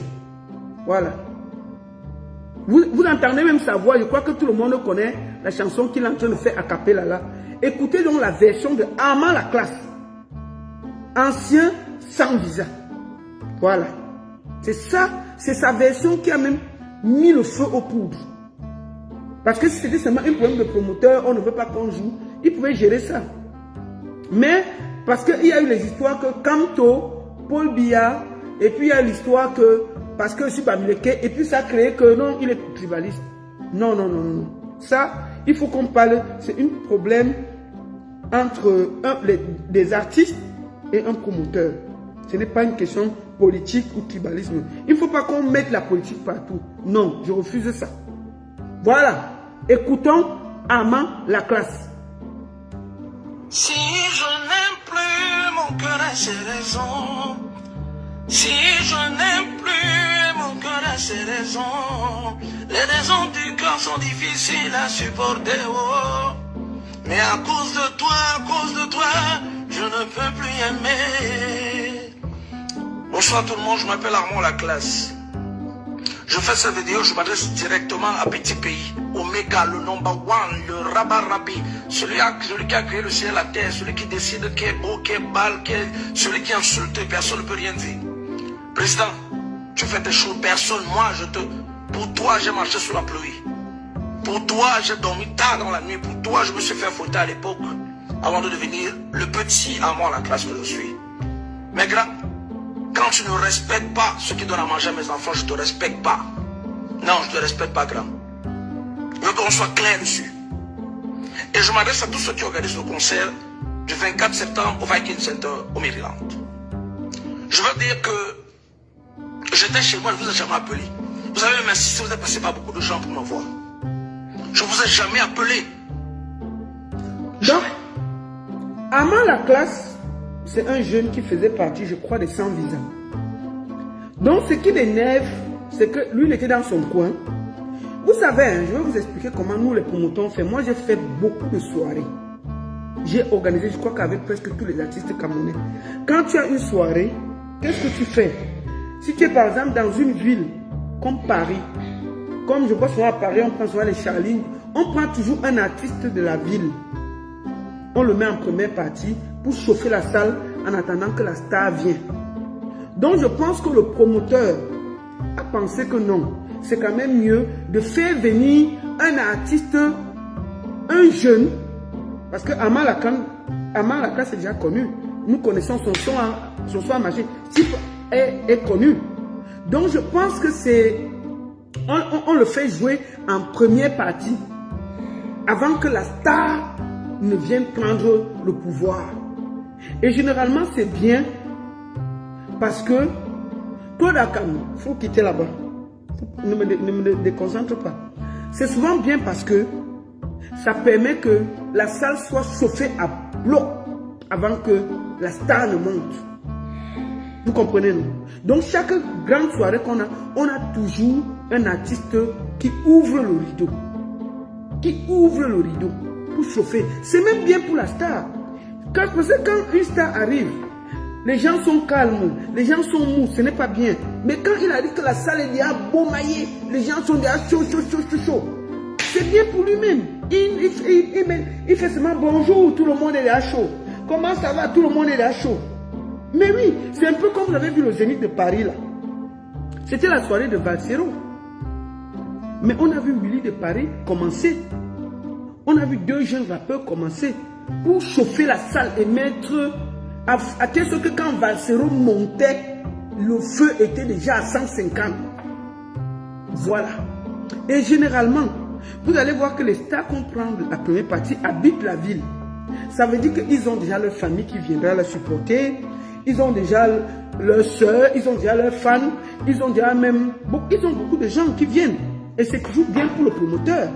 Voilà. Vous entendez même sa voix. Je crois que tout le monde connaît la chanson qu'il est en train de faire a cappella là. Écoutez donc la version de Armand la classe. Ancien sans visa. Voilà. C'est ça, c'est sa version qui a même mis le feu aux poudres. Parce que si c'était seulement un problème de promoteur, on ne veut pas qu'on joue, il pouvait gérer ça. Mais, parce qu'il y a eu les histoires que Camto, Paul Biya, et puis il y a l'histoire que, parce que je suis Bamileke, et puis ça a créé que non, il est tribaliste. Non, non, non, non. Ça, il faut qu'on parle, c'est un problème entre des artistes et un promoteur. Ce n'est pas une question politique ou tribalisme. Il ne faut pas qu'on mette la politique partout. Non, je refuse ça. Voilà. Écoutons Armand la classe. Si je n'aime plus, mon cœur a ses raisons. Si je n'aime plus, mon cœur a ses raisons. Les raisons du cœur sont difficiles à supporter. Oh. Mais à cause de toi, je ne peux plus aimer. Bonsoir tout le monde, je m'appelle Armand la classe. Je fais cette vidéo, je m'adresse directement à Petit Pays, Omega, le number one, le Rabarabi, celui qui a créé le ciel et la terre, celui qui décide qui est beau, qui est bal, celui qui insulte, personne ne peut rien dire. Président, tu fais tes choses, personne, moi pour toi j'ai marché sous la pluie. Pour toi j'ai dormi tard dans la nuit, pour toi je me suis fait fouetter à l'époque, avant de devenir le petit Armand la classe que je suis. Mais grand, quand tu ne respectes pas ce qui donne à manger à mes enfants, je ne te respecte pas. Non, je ne te respecte pas, grand. Je veux qu'on soit clair dessus. Et je m'adresse à tous ceux qui organisent le concert du 24 septembre au Viking Center au Maryland. Je veux dire que j'étais chez moi, je ne vous ai jamais appelé. Vous avez même insisté, vous êtes passé par beaucoup de gens pour me voir. Je ne vous ai jamais appelé. Donc, Armand la classe, c'est un jeune qui faisait partie, je crois, des 100 visas. Donc, ce qui l'énerve, c'est que lui, il était dans son coin. Vous savez, hein, je vais vous expliquer comment nous, les promoteurs, on fait. Moi, j'ai fait beaucoup de soirées. J'ai organisé, je crois qu'avec presque tous les artistes camerounais. Quand tu as une soirée, qu'est-ce que tu fais? Si tu es, par exemple, dans une ville comme Paris, comme je vois souvent à Paris, on prend souvent les Charlines, on prend toujours un artiste de la ville. On le met en première partie pour chauffer la salle en attendant que la star vienne. Donc je pense que le promoteur a pensé que non, c'est quand même mieux de faire venir un artiste, un jeune, parce que Armand la classe est déjà connu. Nous connaissons son son à marché. Type est connu. Donc je pense que c'est... On le fait jouer en première partie avant que la star ne vienne prendre le pouvoir. Et généralement, c'est bien parce que toi, d'accord, il faut quitter là-bas. Ne me déconcentre pas. C'est souvent bien parce que ça permet que la salle soit chauffée à bloc avant que la star ne monte. Vous comprenez, non? Donc, chaque grande soirée qu'on a, on a toujours un artiste qui ouvre le rideau. Qui ouvre le rideau pour chauffer. C'est même bien pour la star. Parce que quand une star arrive, les gens sont calmes, les gens sont mous, ce n'est pas bien. Mais quand il a dit que la salle est déjà beaumaillée, les gens sont déjà chauds. C'est bien pour lui-même. Il fait seulement bonjour, tout le monde est déjà chaud. Comment ça va, tout le monde est déjà chaud. Mais oui, c'est un peu comme vous avez vu le Zénith de Paris là. C'était la soirée de Valsero. Mais on a vu Willy de Paris commencer. On a vu deux jeunes rappeurs commencer pour chauffer la salle et mettre à tel sorte que quand Valsero montait, le feu était déjà à 150. Voilà. Et généralement, vous allez voir que les stars qu'on prend de la première partie habitent la ville. Ça veut dire qu'ils ont déjà leur famille qui viendra la supporter. Ils ont déjà leurs soeurs, ils ont déjà leurs fans. Ils ont déjà même... Ils ont beaucoup de gens qui viennent. Et c'est toujours bien pour le promoteur.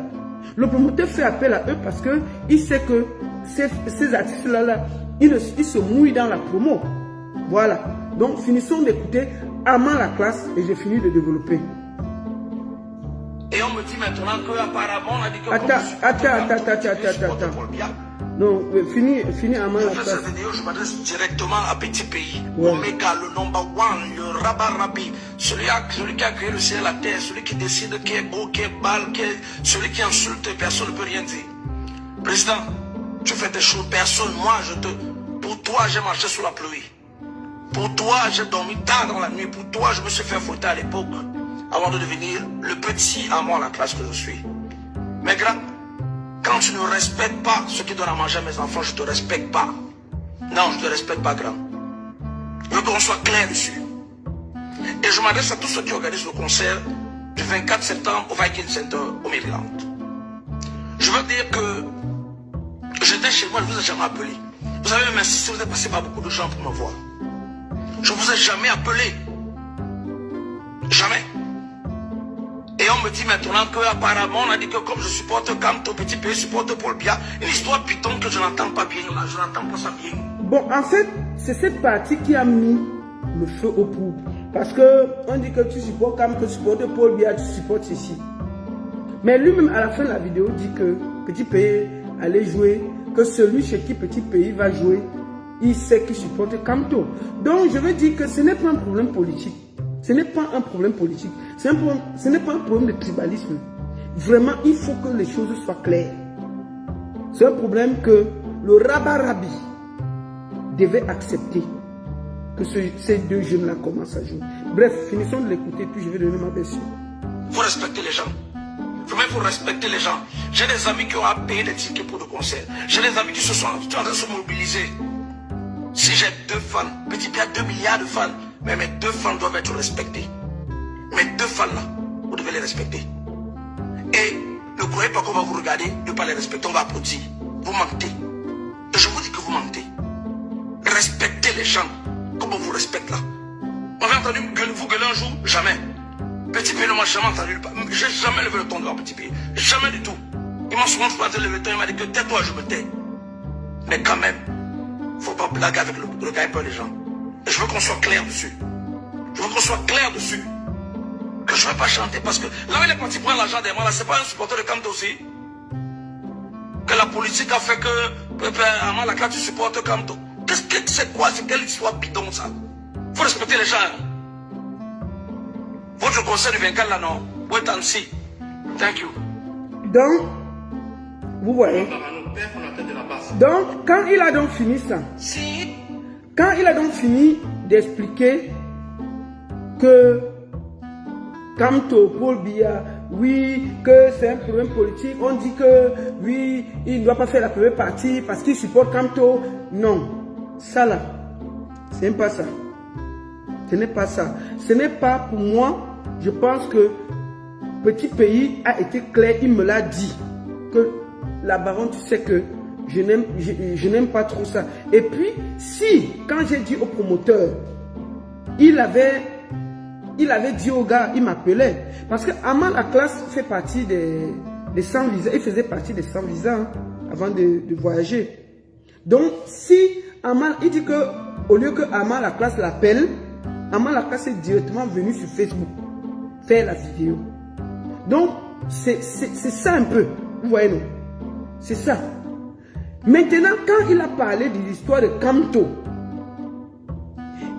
Le promoteur fait appel à eux parce qu'il sait que ces artistes-là, ils se mouillent dans la promo. Voilà. Donc, finissons d'écouter Amant la classe et j'ai fini de développer. Et on me dit maintenant qu'apparemment, on a dit que... Attends. Non, fini Amant la Dans cette classe. vidéo, je m'adresse directement à Petit Pays. Ouais. Omega, le number one, le rabat-rabi. Celui qui a créé le ciel et la terre, celui qui décide qui est beau, qui est bal, celui qui insulte, personne ne peut rien dire. Président, tu fais des choses, personne, moi, pour toi, j'ai marché sous la pluie. Pour toi, j'ai dormi tard dans la nuit. Pour toi, je me suis fait fouetter à l'époque, avant de devenir le petit amant à la classe que je suis. Mais grand, quand tu ne respectes pas ce qui donne à manger à mes enfants, je ne te respecte pas. Non, je ne te respecte pas, grand. Je veux qu'on soit clair dessus. Et je m'adresse à tous ceux qui organisent le concert du 24 septembre au Viking Center au Maryland. Je veux dire que j'étais chez moi, je ne vous ai jamais appelé. Vous avez même insisté, vous êtes passé par beaucoup de gens pour me voir. Je ne vous ai jamais appelé. Jamais. Et on me dit maintenant qu'apparemment, on a dit que comme je supporte Kamto, Petit Pays supporte Paul Biya, une histoire piton que je n'entends pas bien, là, je n'entends pas ça bien. Bon, en fait, c'est cette partie qui a mis le feu aux poudres. Parce que on dit que tu supportes Kamto, tu supportes Paul Biya, tu supportes ici. Mais lui-même, à la fin de la vidéo, dit que Petit Pays allait jouer, que celui chez qui Petit Pays va jouer, il sait qu'il supporte Kamto. Donc, je veux dire que ce n'est pas un problème politique. Ce n'est pas un problème politique. Ce n'est pas un problème de tribalisme. Vraiment, il faut que les choses soient claires. C'est un problème que le rabat-rabi devait accepter que ces deux jeunes-là commencent à jouer. Bref, finissons de l'écouter, puis je vais donner ma version. Il faut respecter les gens. Vraiment, il faut respecter les gens. J'ai des amis qui ont payé des tickets pour le concert. J'ai des amis qui sont en train de se mobiliser. Si j'ai 2 fans, Petit Pays a 2 milliards de fans, mais mes 2 fans doivent être respectés. Mes 2 fans-là, vous devez les respecter. Et ne croyez pas qu'on va vous regarder, ne pas les respecter, on va applaudir. Vous mentez. Et je vous dis que vous mentez. Respectez les gens comme on vous respecte là. On a entendu vous gueuler un jour? Jamais. Petit Pays ne m'a jamais entendu. J'ai jamais levé le ton devant Petit Pays. Jamais du tout. Il m'a souvent levé le ton, il m'a dit que tais-toi, je me tais. Mais quand même, faut pas blaguer avec le gars un peu les gens. Et je veux qu'on soit clair dessus. Je veux qu'on soit clair dessus. Que je ne vais pas chanter parce que là où il est parti prendre l'argent des moi, là, c'est pas un supporter de Kamto aussi. Que la politique a fait que à la classe tu supportes Kamto. Qu'est-ce que c'est quoi? C'est quelle histoire bidon ça? Faut respecter les gens. Votre conseil du 24 là, non? Wait and see. Thank you. Donc, vous voyez. Donc, quand il a donc fini ça, quand il a donc fini d'expliquer que Kamto, Paul Biya, oui, que c'est un problème politique, on dit que oui, il ne doit pas faire la première partie parce qu'il supporte Kamto. Non, ça là, ce n'est pas ça. Ce n'est pas ça. Ce n'est pas pour moi, je pense que Petit Pays a été clair, il me l'a dit, que la baronne, tu sais que je n'aime pas trop ça. Et puis, si, quand j'ai dit au promoteur, il avait dit au gars, il m'appelait. Parce que Amant la classe fait partie des sans visas. Il faisait partie des sans visas hein, avant de voyager. Donc, si Amant, il dit que au lieu que Amant la classe l'appelle, Amant la classe est directement venu sur Facebook faire la vidéo. Donc, c'est ça un peu. Vous voyez, non? C'est ça. Maintenant, quand il a parlé de l'histoire de Kamto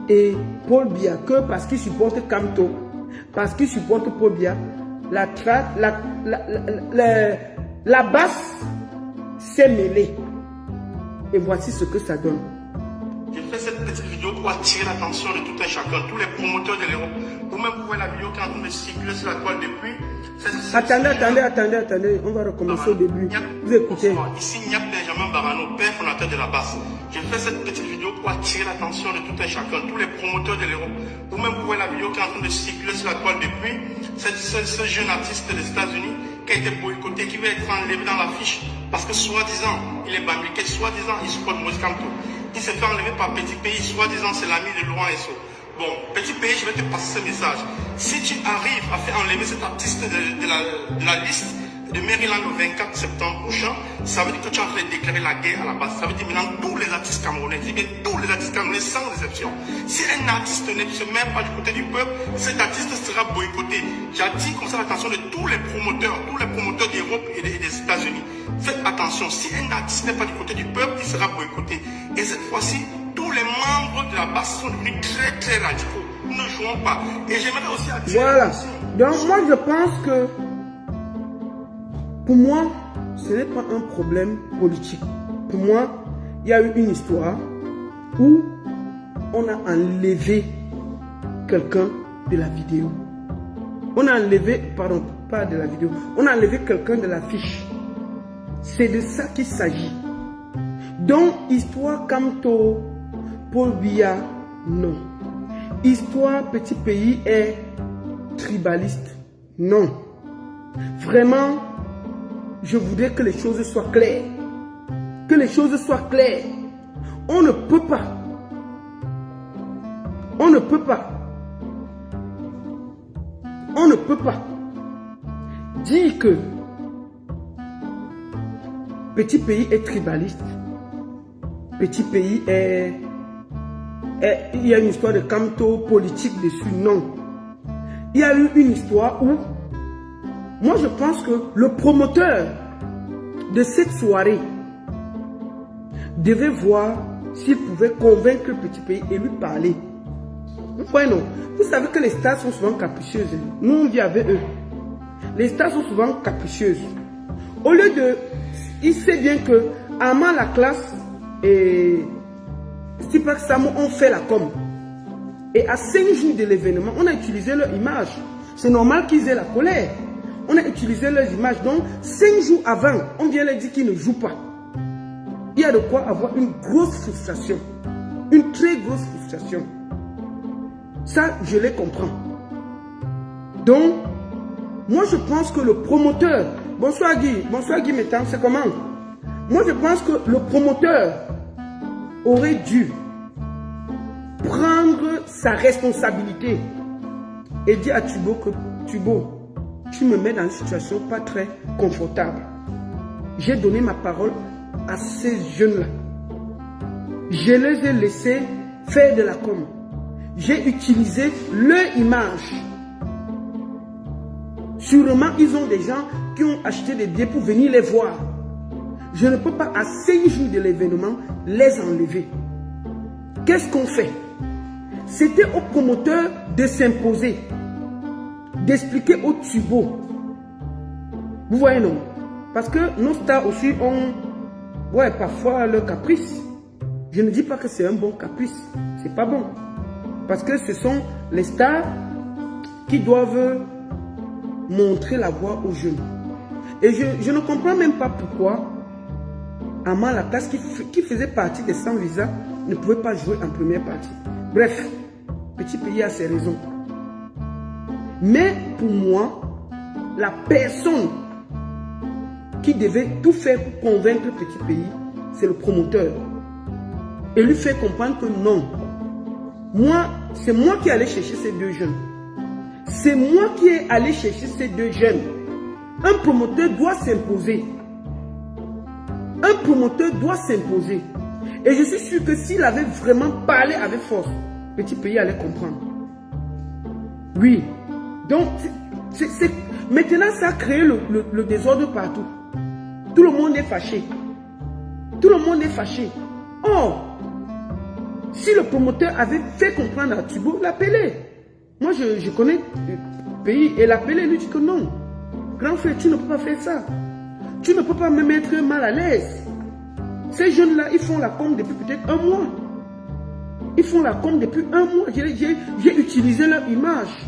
et Paul Biya, que parce qu'il supporte Kamto, parce qu'il supporte Paul Biya, la basse s'est mêlée. Et voici ce que ça donne. Je fais cette petite vidéo pour attirer l'attention de tout un chacun, tous les promoteurs de l'Europe. Vous-même, vous voyez la vidéo qui est en train de circuler sur la toile depuis. Attendez, on va recommencer au début. Vous écoutez. Ici, Niak Benjamin Barano, père fondateur de la basse. Je fais cette petite vidéo quoi attirer l'attention de tout un chacun, tous les promoteurs de l'Europe. Vous-même, vous voyez la vidéo qui est en train de circuler sur la toile depuis. Ce jeune artiste des États-Unis qui a été boycotté, qui va être enlevé dans l'affiche parce que soi-disant, il est bambiqué, soi-disant, il supporte Moïse Kamto. Il s'est fait enlever par Petit Pays, soi-disant, c'est l'ami de Laurent Esso. Bon, Petit Pays, je vais te passer ce message. Si tu arrives à faire enlever cet artiste de la liste de Maryland le 24 septembre prochain, ça veut dire que tu es en train de déclarer la guerre à la base. Ça veut dire maintenant tous les artistes camerounais, tous les artistes camerounais sans exception. Si un artiste ne se met pas du côté du peuple, cet artiste sera boycotté. J'attire comme ça l'attention de tous les promoteurs d'Europe et des États-Unis. Faites attention, si un artiste n'est pas du côté du peuple, il sera boycotté. Et cette fois-ci, tous les membres de la base sont devenus très très radicaux. Nous ne jouons pas. Et j'aimerais aussi attirer l'attention. Donc moi je pense que pour moi, ce n'est pas un problème politique. Pour moi, il y a eu une histoire où on a enlevé quelqu'un de la vidéo. On a enlevé, pardon, pas de la vidéo, on a enlevé quelqu'un de l'affiche. C'est de ça qu'il s'agit. Donc, histoire Kamto, Paul Biya, non. Histoire Petit Pays est tribaliste, non. Vraiment, je voudrais que les choses soient claires. Que les choses soient claires. On ne peut pas. On ne peut pas. On ne peut pas dire que Petit Pays est tribaliste. Petit Pays est... Il y a une histoire de Kamto politique dessus. Non. Il y a eu une histoire où moi, je pense que le promoteur de cette soirée devait voir s'il pouvait convaincre le Petit Pays et lui parler. Vous voyez, non? Vous savez que les stars sont souvent capricieuses. Nous, on vit avec eux. Les stars sont souvent capricieuses. Au lieu de... Il sait bien que Armand Laclasse et Stipak Samo ont fait la com. Et à 5 jours de l'événement, on a utilisé leur image. C'est normal qu'ils aient la colère. On a utilisé leurs images. Donc, 5 jours avant, on vient leur dire qu'ils ne jouent pas. Il y a de quoi avoir une grosse frustration. Une très grosse frustration. Ça, je les comprends. Donc, moi, je pense que le promoteur... Bonsoir Guy Métan, c'est comment? Moi, je pense que le promoteur aurait dû prendre sa responsabilité et dire à Tubo que Tubo, tu me mets dans une situation pas très confortable. J'ai donné ma parole à ces jeunes-là. Je les ai laissés faire de la com. J'ai utilisé leur image. Sûrement, ils ont des gens qui ont acheté des billets pour venir les voir. Je ne peux pas, à 5 jours de l'événement, les enlever. Qu'est-ce qu'on fait? C'était au promoteur de s'imposer, d'expliquer au Tubo. Vous voyez, non? Parce que nos stars aussi ont, ouais, parfois leur caprice. Je ne dis pas que c'est un bon caprice. C'est pas bon. Parce que ce sont les stars qui doivent montrer la voie aux jeunes. Et je ne comprends même pas pourquoi Armand Laclasse, qui faisait partie des 100 visas, ne pouvait pas jouer en première partie. Bref, Petit Pays a ses raisons. Mais pour moi, la personne qui devait tout faire pour convaincre Petit Pays, c'est le promoteur. Et lui faire comprendre que non. Moi, c'est moi qui allais chercher ces deux jeunes. C'est moi qui ai allé chercher ces deux jeunes. Un promoteur doit s'imposer. Un promoteur doit s'imposer. Et je suis sûr que s'il avait vraiment parlé avec force, Petit Pays allait comprendre. Oui. Donc, maintenant, ça a créé le désordre partout. Tout le monde est fâché. Tout le monde est fâché. Or, si le promoteur avait fait comprendre à Tubo, l'appelait. Moi, je connais le Pays et l'appelait, lui dit que non. Grand frère, tu ne peux pas faire ça. Tu ne peux pas me mettre mal à l'aise. Ces jeunes-là, ils font la com depuis peut-être 1 mois. Ils font la com depuis 1 mois. J'ai utilisé leur image.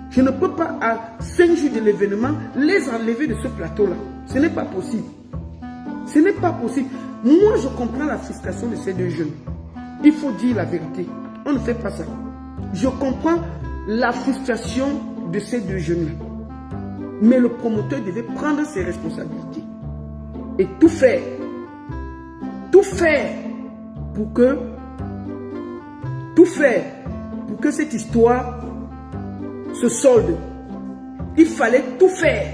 Je ne peux pas, à 5 jours de l'événement, les enlever de ce plateau-là. Ce n'est pas possible. Ce n'est pas possible. Moi, je comprends la frustration de ces deux jeunes. Il faut dire la vérité. On ne fait pas ça. Je comprends la frustration de ces deux jeunes-là. Mais le promoteur devait prendre ses responsabilités. Et tout faire pour que cette histoire se solde. Il fallait tout faire.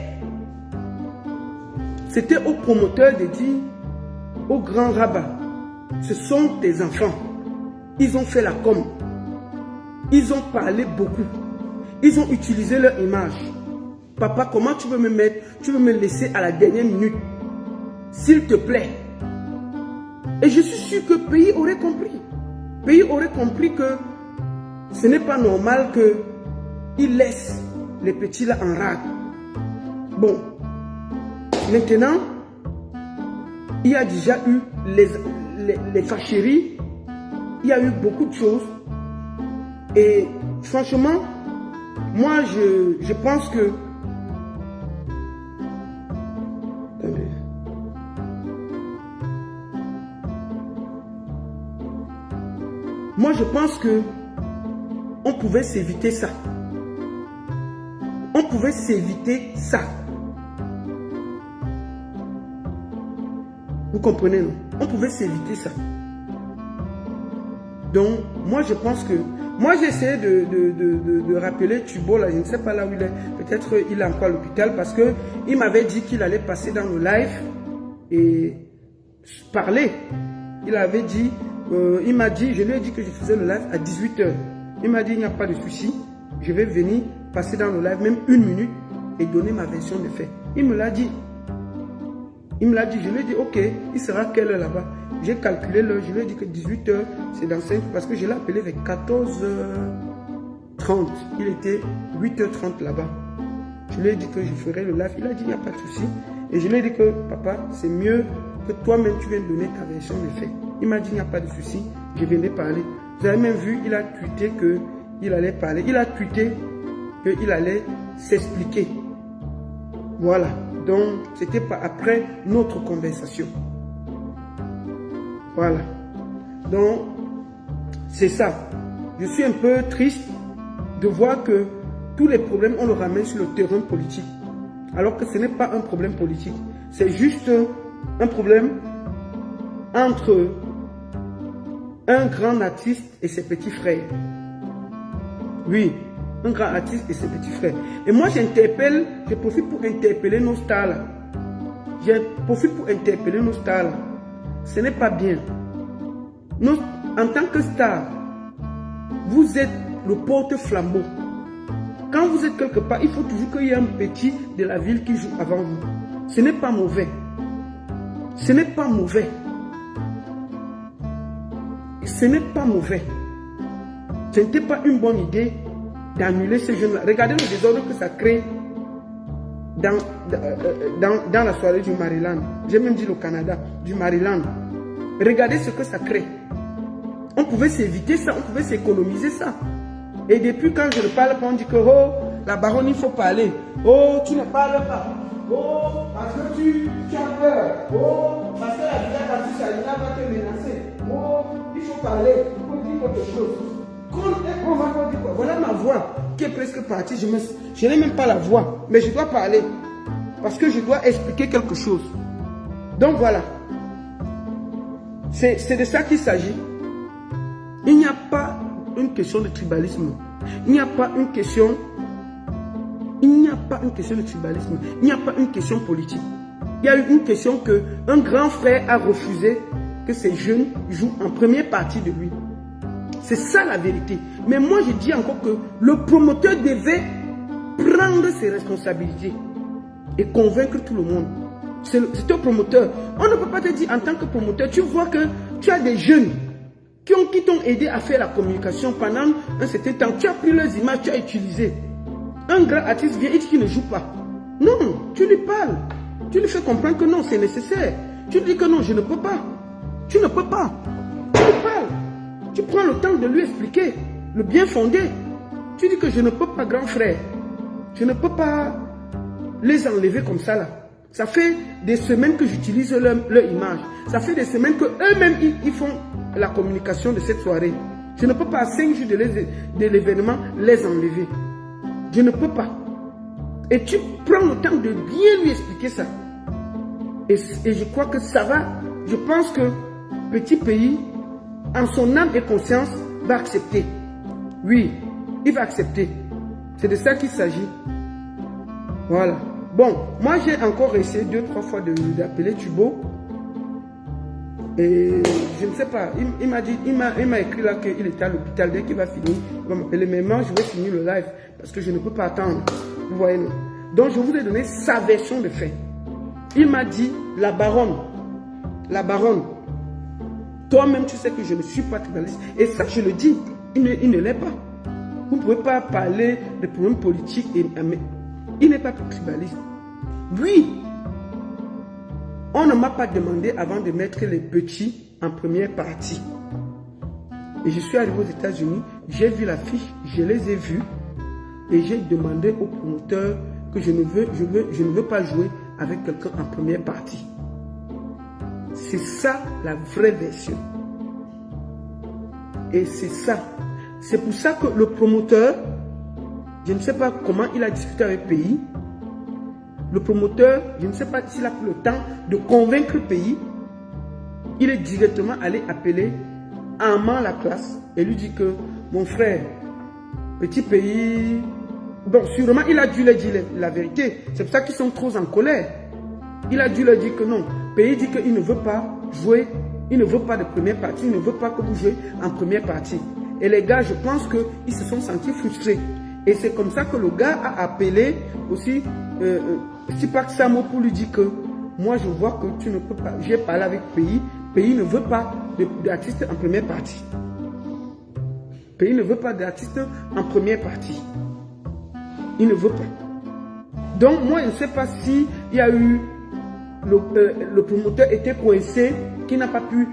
C'était au promoteur de dire au grand rabbin, ce sont tes enfants. Ils ont fait la com. Ils ont parlé beaucoup. Ils ont utilisé leur image. Papa, comment tu veux me mettre, tu veux me laisser à la dernière minute? S'il te plaît. Et je suis sûr que le pays aurait compris. Le pays aurait compris que ce n'est pas normal qu'il laisse les petits là en rade. Bon. Maintenant, il y a déjà eu les fâcheries. Il y a eu beaucoup de choses. Et franchement, moi je pense que... Attendez. Moi je pense que on pouvait s'éviter ça. On pouvait s'éviter ça. Vous comprenez, non? On pouvait s'éviter ça. Donc, moi, je pense que... Moi, j'ai essayé de rappeler Thubault, là, je ne sais pas là où il est. Peut-être il est encore à l'hôpital parce qu'il m'avait dit qu'il allait passer dans le live et parler. Il avait dit... il m'a dit, je lui ai dit que je faisais le live à 18 h. Il m'a dit, il n'y a pas de souci. Je vais venir passer dans le live, même 1 minute, et donner ma version des faits. Il me l'a dit. Il me l'a dit, je lui ai dit, ok, il sera quelle heure là-bas? J'ai calculé l'heure, je lui ai dit que 18 h, c'est dans 5, parce que je l'ai appelé vers 14 h 30. Il était 8 h 30 là-bas. Je lui ai dit que je ferai le live. Il a dit, il n'y a pas de souci. Et je lui ai dit que, papa, c'est mieux que toi-même, tu viennes donner ta version des faits. Il m'a dit, il n'y a pas de souci, je viendrai parler. Vous avez même vu, il a tweeté qu'il allait parler. Il a tweeté qu'il allait s'expliquer. Voilà. Donc, c'était pas après notre conversation. Voilà. Donc, c'est ça. Je suis un peu triste de voir que tous les problèmes, on le ramène sur le terrain politique. Alors que ce n'est pas un problème politique. C'est juste un problème entre un grand artiste et ses petits frères. Oui, un grand artiste et ses petits frères. Et moi, j'interpelle, je profite pour interpeller nos stars là. Je profite pour interpeller nos stars là. Ce n'est pas bien. Nous, en tant que star, vous êtes le porte-flambeau. Quand vous êtes quelque part, il faut toujours qu'il y ait un petit de la ville qui joue avant vous. Ce n'est pas mauvais. Ce n'est pas mauvais. Ce n'est pas mauvais. Ce n'était pas une bonne idée d'annuler ces jeunes-là. Regardez le désordre que ça crée dans la soirée du Maryland. J'ai même dit le Canada, du Maryland. Regardez ce que ça crée. On pouvait s'éviter ça, on pouvait s'économiser ça. Et depuis quand je ne parle pas, on dit que oh, la baronne, il faut parler. Oh, tu ne parles pas. Oh, parce que tu as peur. Oh, parce que la vie va te menacer. Oh, il faut parler, il faut dire quelque chose. On va dire quoi? Voilà ma voix qui est presque partie. Je n'ai même pas la voix, mais je dois parler. Parce que je dois expliquer quelque chose. Donc voilà. C'est de ça qu'il s'agit. Il n'y a pas une question de tribalisme. Il n'y a pas une question. Il n'y a pas une question de tribalisme. Il n'y a pas une question politique. Il y a eu une question que un grand frère a refusé que ces jeunes jouent en première partie de lui. C'est ça la vérité. Mais moi je dis encore que le promoteur devait prendre ses responsabilités et convaincre tout le monde. C'est un promoteur. On ne peut pas te dire en tant que promoteur, tu vois que tu as des jeunes qui t'ont aidé à faire la communication pendant un certain temps. Tu as pris leurs images, tu as utilisé. Un grand artiste vient et dit qu'il ne joue pas. Non, tu lui parles. Tu lui fais comprendre que non, c'est nécessaire. Tu lui dis que non, je ne peux pas. Tu ne peux pas. Tu lui parles. Tu prends le temps de lui expliquer le bien fondé. Tu dis que je ne peux pas, grand frère. Je ne peux pas les enlever comme ça là. Ça fait des semaines que j'utilise leur image. Ça fait des semaines qu'eux-mêmes ils font la communication de cette soirée. Je ne peux pas à 5 jours de l'événement les enlever. Je ne peux pas. Et tu prends le temps de bien lui expliquer ça. Et je crois que ça va. Je pense que petit pays, en son âme et conscience, va accepter. Oui, il va accepter. C'est de ça qu'il s'agit. Voilà. Bon, moi j'ai encore essayé 2-3 fois d'appeler Tubo. Et je ne sais pas, il m'a dit, il m'a écrit là qu'il était à l'hôpital. Dès qu'il va finir, il va m'appeler. Mais moi je vais finir le live parce que je ne peux pas attendre. Vous voyez, non? Donc je vous ai donné sa version de fait. Il m'a dit, la baronne, toi-même tu sais que je ne suis pas tribaliste. Et ça je le dis, il ne l'est pas. Vous ne pouvez pas parler de problèmes politiques. Il n'est pas tribaliste. Lui, on ne m'a pas demandé avant de mettre les petits en première partie. Et je suis arrivé aux États-Unis, j'ai vu la fiche, je les ai vus. Et j'ai demandé au promoteur que je ne veux pas jouer avec quelqu'un en première partie. C'est ça la vraie version. Et c'est ça. C'est pour ça que le promoteur, je ne sais pas comment il a discuté avec Pays. Le promoteur, je ne sais pas s'il a pris le temps de convaincre Pays. Il est directement allé appeler Armand Laclasse et lui dit que mon frère, petit Pays, bon, sûrement il a dû leur dire la vérité. C'est pour ça qu'ils sont trop en colère. Il a dû leur dire que non. Pays dit qu'il ne veut pas jouer, il ne veut pas de première partie, il ne veut pas que vous jouez en première partie. Et les gars, je pense qu'ils se sont sentis frustrés. Et c'est comme ça que le gars a appelé aussi Stipak Samo pour lui dire que moi je vois que tu ne peux pas. J'ai parlé avec Pays. Pays ne veut pas d'artiste en première partie. Pays ne veut pas d'artiste en première partie. Il ne veut pas. Donc moi je ne sais pas si il y a eu le promoteur était coincé, qui n'a pas pu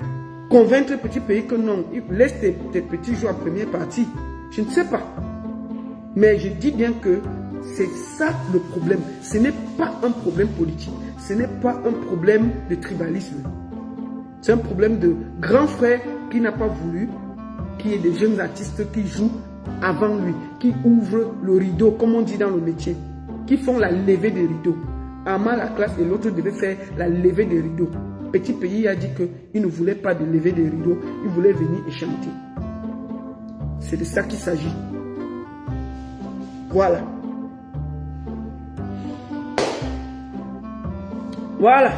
convaincre Petit Pays que non, laisse tes petits jouer en première partie. Je ne sais pas. Mais je dis bien que c'est ça le problème. Ce n'est pas un problème politique. Ce n'est pas un problème de tribalisme. C'est un problème de grand frère qui n'a pas voulu qu'il y ait des jeunes artistes qui jouent avant lui, qui ouvrent le rideau, comme on dit dans le métier, qui font la levée des rideaux. Armand Laclasse et l'autre devaient faire la levée des rideaux. Petit Pays a dit qu'il ne voulait pas de lever des rideaux, il voulait venir et chanter. C'est de ça qu'il s'agit. Voilà. Voilà.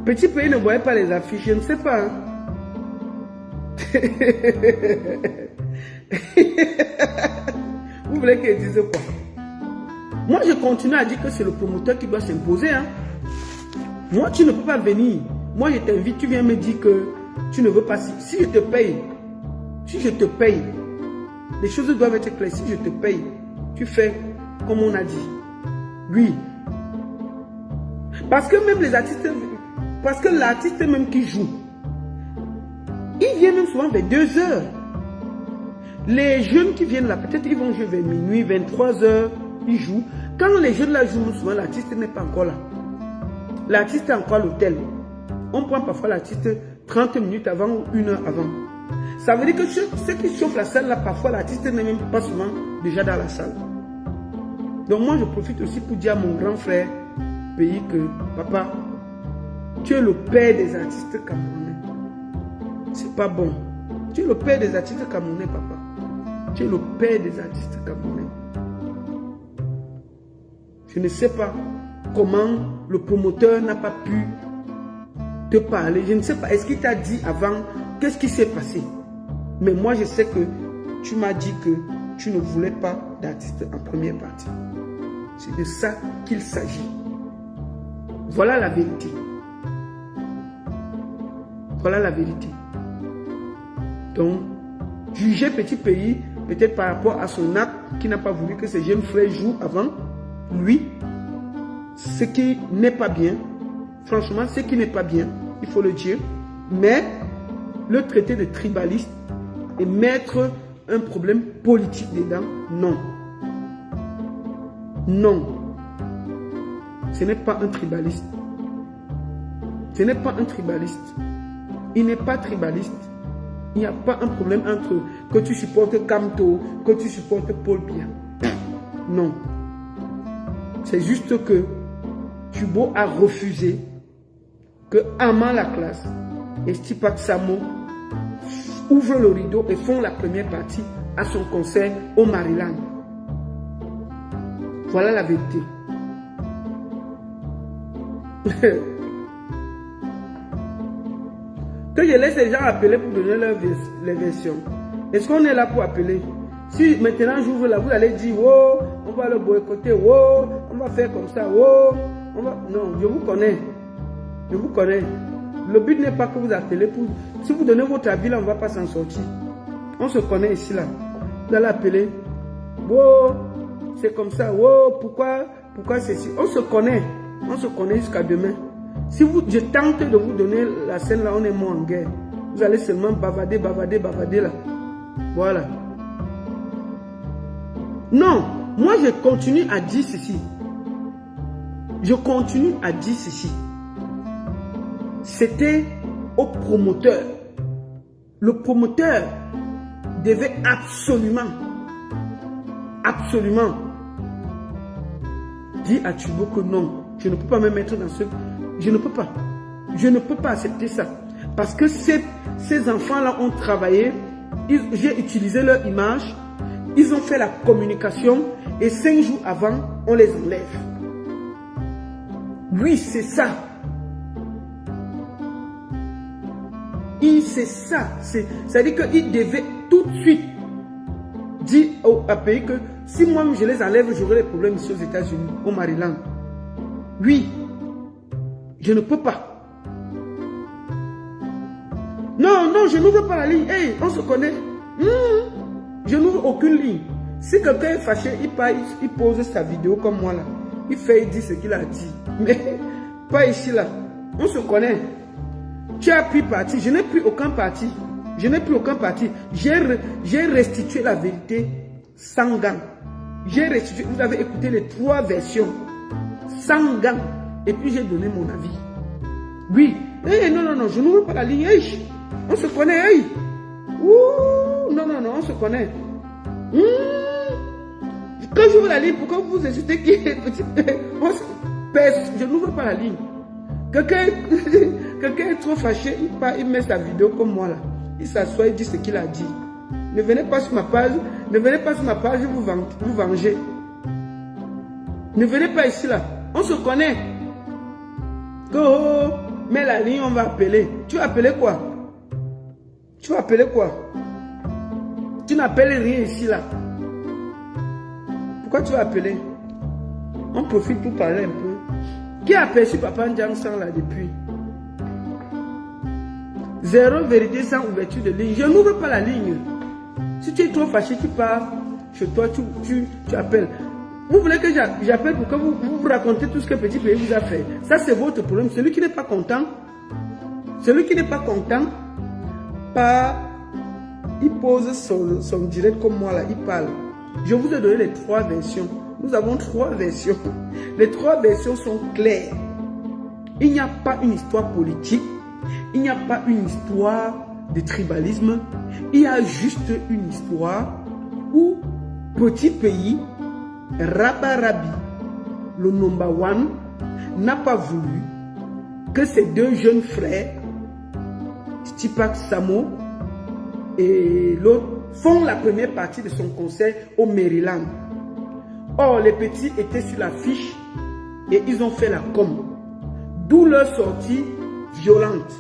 Petit Pays ne voyait pas les affiches, je ne sais pas. Hein. Vous voulez qu'il dise quoi? Moi, je continue à dire que c'est le promoteur qui doit s'imposer. Hein. Moi, tu ne peux pas venir. Moi, je t'invite, tu viens me dire que tu ne veux pas. Si je te paye, les choses doivent être claires. Si je te paye, tu fais comme on a dit. Oui. Parce que même les artistes, parce que l'artiste même qui joue, il vient même souvent vers 2 heures. Les jeunes qui viennent là, peut-être ils vont jouer vers minuit, 23 heures, ils jouent. Quand les jeunes là jouent, souvent l'artiste n'est pas encore là. L'artiste est encore à l'hôtel. On prend parfois l'artiste 30 minutes avant ou 1 heure avant. Ça veut dire que ceux qui chauffent la salle là, parfois l'artiste n'est même pas souvent déjà dans la salle. Donc moi je profite aussi pour dire à mon grand frère Pays que papa, tu es le père des artistes camerounais. C'est pas bon. Tu es le père des artistes camerounais, papa. Tu es le père des artistes camerounais. Je ne sais pas comment le promoteur n'a pas pu te parler. Je ne sais pas. Est-ce qu'il t'a dit avant? Qu'est-ce qui s'est passé? Mais moi, je sais que tu m'as dit que tu ne voulais pas d'artiste en première partie. C'est de ça qu'il s'agit. Voilà la vérité. Voilà la vérité. Donc, juger Petit Pays, peut-être par rapport à son acte, qui n'a pas voulu que ses jeunes frères jouent avant lui, ce qui n'est pas bien, franchement, ce qui n'est pas bien, il faut le dire, mais le traiter de tribaliste et mettre un problème politique dedans, non. Non. Ce n'est pas un tribaliste. Ce n'est pas un tribaliste. Il n'est pas tribaliste. Il n'y a pas un problème entre que tu supportes Kamto, que tu supportes Paul Biya. Non. C'est juste que Tubo a refusé que Ama la classe et Stipak Samo ouvrent le rideau et font la première partie à son concert au Maryland. Voilà la vérité. Que je laisse les gens appeler pour donner les versions. Est-ce qu'on est là pour appeler? Si maintenant j'ouvre là, vous allez dire, oh, on va le boycotter, oh, on va faire comme ça, oh, on va... Non, je vous connais. Je vous connais. Le but n'est pas que vous appelez pour... Si vous donnez votre avis là, on ne va pas s'en sortir. On se connaît ici là. Vous allez appeler, oh, c'est comme ça, oh, pourquoi ceci? On se connaît. On se connaît jusqu'à demain. Si je tente de vous donner la scène là, on est mort en guerre. Vous allez seulement bavader là. Voilà. Non, moi je continue à dire ceci. Je continue à dire ceci. C'était au promoteur. Le promoteur devait absolument dire à Tubo que non, je ne peux pas me mettre dans ce... Je ne peux pas. Je ne peux pas accepter ça. Parce que ces enfants-là ont travaillé. J'ai utilisé leur image. Ils ont fait la communication. Et 5 jours avant, on les enlève. Oui, c'est ça. C'est ça. C'est-à-dire qu'ils devaient tout de suite dire au pays que si moi je les enlève, j'aurai des problèmes ici aux États-Unis, au Maryland. Oui. Je ne peux pas. Non, je n'ouvre pas la ligne. Hey, on se connaît. Je n'ouvre aucune ligne. Si quelqu'un est fâché, il pose sa vidéo comme moi là. Il dit ce qu'il a dit. Mais pas ici là. On se connaît. Tu as pris parti. Je n'ai pris aucun parti. Je n'ai pris aucun parti. J'ai restitué la vérité sans gants. J'ai restitué. Vous avez écouté les 3 versions. Sans gants. Et puis j'ai donné mon avis. Oui. Hey, non, je n'ouvre pas la ligne. Hey, on se connaît. Hey. Ouh, non, on se connaît. Quand j'ouvre la ligne, pourquoi vous hésitez qui est petit? Je n'ouvre pas la ligne. Quelqu'un est trop fâché, il met sa vidéo comme moi là. Il s'assoit, il dit ce qu'il a dit. Ne venez pas sur ma page. Ne venez pas sur ma page, vous venger. Ne venez pas ici là. On se connaît. Go, mets la ligne, on va appeler. Tu vas appeler quoi? Tu vas appeler quoi? Tu n'appelles rien ici là. Pourquoi tu vas appeler? On profite pour parler un peu. Qui a aperçu Papa Ndiansang là depuis? 0 vérité sans ouverture de ligne. Je n'ouvre pas la ligne. Si tu es trop fâché, tu pars chez toi, tu appelles. Vous voulez que j'appelle pour que vous racontez tout ce que Petit Pays vous a fait. Ça, c'est votre problème. Celui qui n'est pas content, il pose son direct comme moi là, il parle. Je vous ai donné les 3 versions. Nous avons 3 versions. Les 3 versions sont claires. Il n'y a pas une histoire politique. Il n'y a pas une histoire de tribalisme. Il y a juste une histoire où Petit Pays, Rabarabi, le number 1, n'a pas voulu que ces 2 jeunes frères, Stipak Samo et l'autre, font la première partie de son concert au Maryland. Or, les petits étaient sur l'affiche et ils ont fait la com. D'où leur sortie violente.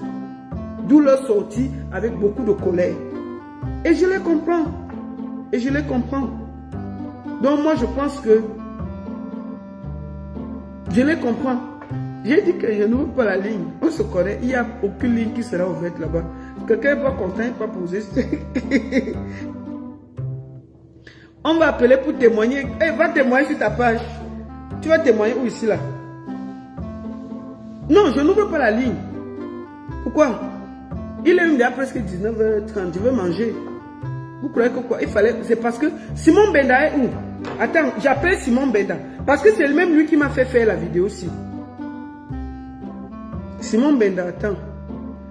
D'où leur sortie avec beaucoup de colère. Et je les comprends. Donc moi, je pense que je les comprends. J'ai dit que je n'ouvre pas la ligne. On se connaît. Il n'y a aucune ligne qui sera ouverte là-bas. Quelqu'un n'est pas content, il n'est pas posé. On va appeler pour témoigner. Hey, va témoigner sur ta page. Tu vas témoigner où ici là? Non, je n'ouvre pas la ligne. Pourquoi? Il est déjà presque 19h30. Je veux manger. Vous croyez que quoi? Il fallait. C'est parce que Simon Benda est où? Attends, j'appelle Simon Benda. Parce que c'est même lui qui m'a fait faire la vidéo aussi. Simon Benda, attends.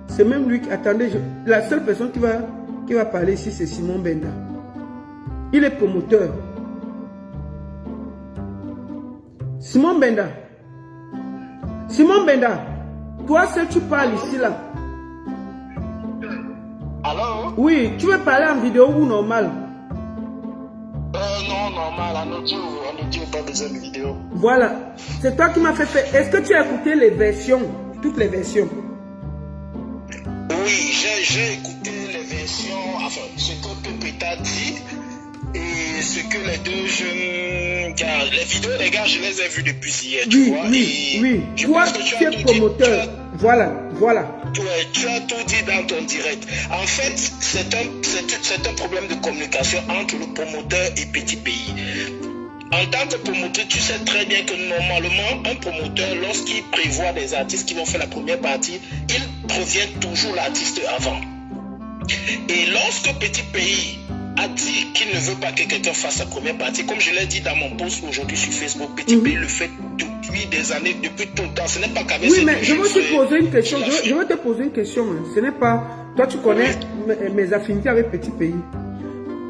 C'est même lui qui... Attendez, la seule personne qui va parler ici, c'est Simon Benda. Il est promoteur. Simon Benda. Simon Benda, toi seul tu parles ici là. Alors? Oui, tu veux parler en vidéo ou normal? Non, normal, en audio, pas besoin de vidéo. Voilà, c'est toi qui m'as fait faire. Est-ce que tu as écouté les versions, toutes les versions? Oui, j'ai écouté les versions, enfin, ce que Pépé t'a dit et ce que les deux jeunes gars, les vidéos, les gars, je les ai vus depuis hier, tu vois. Oui. Toi, tu es promoteur. Voilà. Ouais, tu as tout dit dans ton direct. En fait, c'est un problème de communication entre le promoteur et Petit Pays. En tant que promoteur, tu sais très bien que normalement, un promoteur, lorsqu'il prévoit des artistes qui vont faire la première partie, il prévient toujours l'artiste avant. Et lorsque Petit Pays a dit qu'il ne veut pas que quelqu'un fasse sa première partie, comme je l'ai dit dans mon post aujourd'hui sur Facebook, Petit Pays le fait depuis des années, depuis tout le temps. Ce n'est pas qu'avec... Oui, mais je veux te poser une question. Je veux te poser une question. Ce n'est pas... Toi, tu connais mes affinités avec Petit Pays.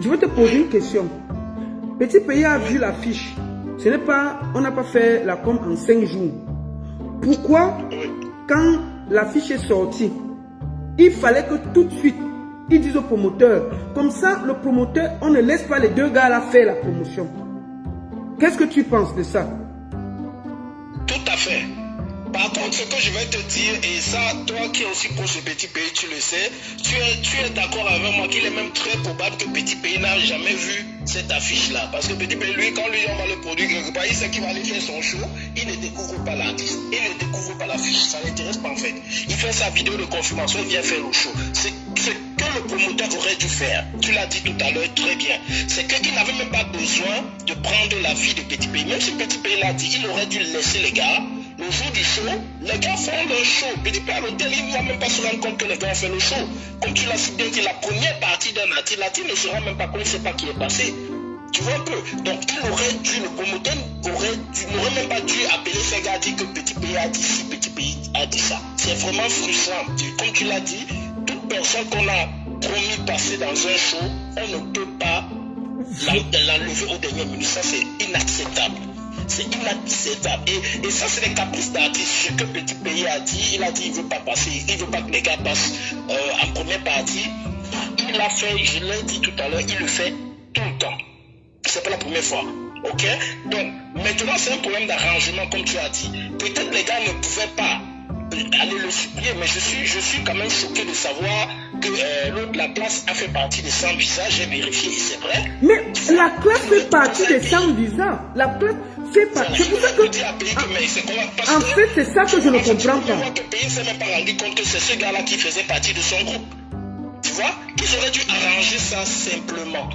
Je veux te poser une question. Petit Pays a vu l'affiche. Ce n'est pas... On n'a pas fait la com en 5 jours. Pourquoi, quand l'affiche est sortie, il fallait que tout de suite, ils disent au promoteur. Comme ça, le promoteur, on ne laisse pas les deux gars là faire la promotion. Qu'est-ce que tu penses de ça? Tout à fait. Par contre, ce que je vais te dire, et ça, toi qui es aussi proche de Petit Pays, tu le sais, tu es d'accord avec moi qu'il est même très probable que Petit Pays n'a jamais vu cette affiche-là. Parce que Petit Pays, lui, quand lui, on va le produire quelque part, il sait qu'il va aller faire son show, il ne découvre pas l'artiste, il ne découvre pas l'affiche, ça ne l'intéresse pas en fait. Il fait sa vidéo de confirmation, il vient faire le show. C'est ce que le promoteur aurait dû faire, tu l'as dit tout à l'heure très bien, c'est qu'il n'avait même pas besoin de prendre l'avis de Petit Pays. Même si Petit Pays l'a dit, il aurait dû laisser les gars. Le jour du show, les gars font leur show. Petit Pays à l'hôtel, il ne va même pas se rendre compte que les gars ont fait le show. Comme tu l'as si bien dit, la première partie d'un artiste, l'artiste ne se rend même pas compte, il ne sait pas qui est passé. Tu vois un peu. Donc il aurait dû, le promoteur n'aurait même pas dû appeler ces gars, dire que Petit Pays a dit ci, Petit Pays a dit ça. C'est vraiment frustrant. Comme tu l'as dit, toute personne qu'on a promis passer dans un show, on ne peut pas l'enlever au dernier minute. Ça, c'est inacceptable. C'est inacceptable. Et ça, c'est les caprices d'artistes. Ce que Petit Pays a dit, il a dit qu'il ne veut pas passer, il ne veut pas que les gars passent en première partie. Il l'a fait, je l'ai dit tout à l'heure, il le fait tout le temps. C'est pas la première fois. Ok? Donc, maintenant, c'est un problème d'arrangement, comme tu as dit. Peut-être les gars ne pouvaient pas aller le supplier, mais je suis quand même choqué de savoir que l'autre, la classe, a fait partie des 100 visas. J'ai vérifié et c'est vrai. Mais la classe fait partie des 100 visas. La classe fait partie. C'est pour ça que... En fait, c'est ça que je ne comprends pas. Le pays ne s'est même pas rendu compte que c'est ce gars-là qui faisait partie de son groupe. Tu vois? Ils auraient dû arranger ça simplement.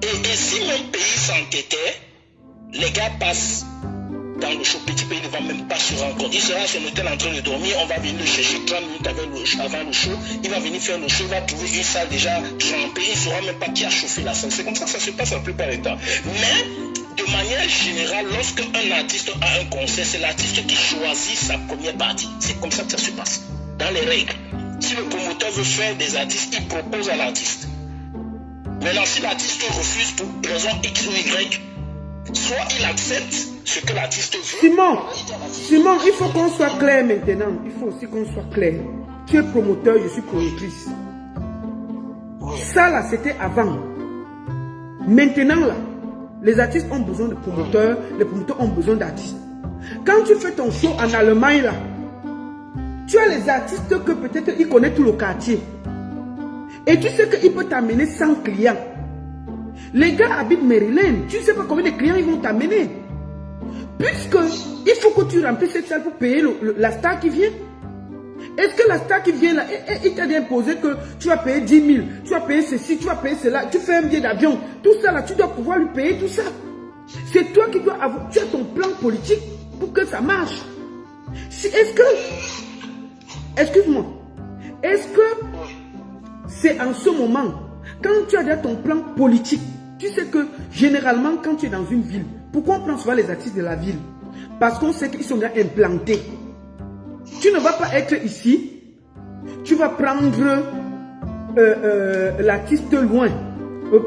Et si mon pays s'entêtait, les gars passent dans le show. Petit Pays ne va même pas se rendre compte. Il sera à son hôtel en train de dormir. On va venir le chercher 30 minutes avant le show. Il va venir faire le show. Il va trouver une salle déjà trempée. Il ne saura même pas qui a chauffé la salle. C'est comme ça que ça se passe la plupart du temps. Mais de manière générale, lorsque un artiste a un concert, c'est l'artiste qui choisit sa première partie. C'est comme ça que ça se passe. Dans les règles. Si le promoteur veut faire des artistes, il propose à l'artiste. Maintenant, si l'artiste refuse pour raison X ou Y, soit il accepte ce que l'artiste veut. Simon, il faut qu'on soit clair maintenant. Il faut aussi qu'on soit clair. Tu es promoteur, je suis promotrice. Ça là, c'était avant. Maintenant là, les artistes ont besoin de promoteurs, les promoteurs ont besoin d'artistes. Quand tu fais ton show en Allemagne là, tu as les artistes que peut-être ils connaissent tout le quartier. Et tu sais qu'il peut t'amener 100 clients. Les gars habitent Maryland. Tu ne sais pas combien de clients ils vont t'amener. Puisque il faut que tu remplisses cette salle pour payer la star qui vient. Est-ce que la star qui vient là, il t'a imposé que tu vas payer 10 000, tu vas payer ceci, tu vas payer cela, tu fais un billet d'avion. Tout ça là, tu dois pouvoir lui payer tout ça. C'est toi qui dois avoir, tu as ton plan politique pour que ça marche. Est-ce que, excuse-moi, est-ce que c'est en ce moment, quand tu as déjà ton plan politique, tu sais que généralement quand tu es dans une ville, pourquoi on prend souvent les artistes de la ville? Parce qu'on sait qu'ils sont déjà implantés. Tu ne vas pas être ici. Tu vas prendre l'artiste loin.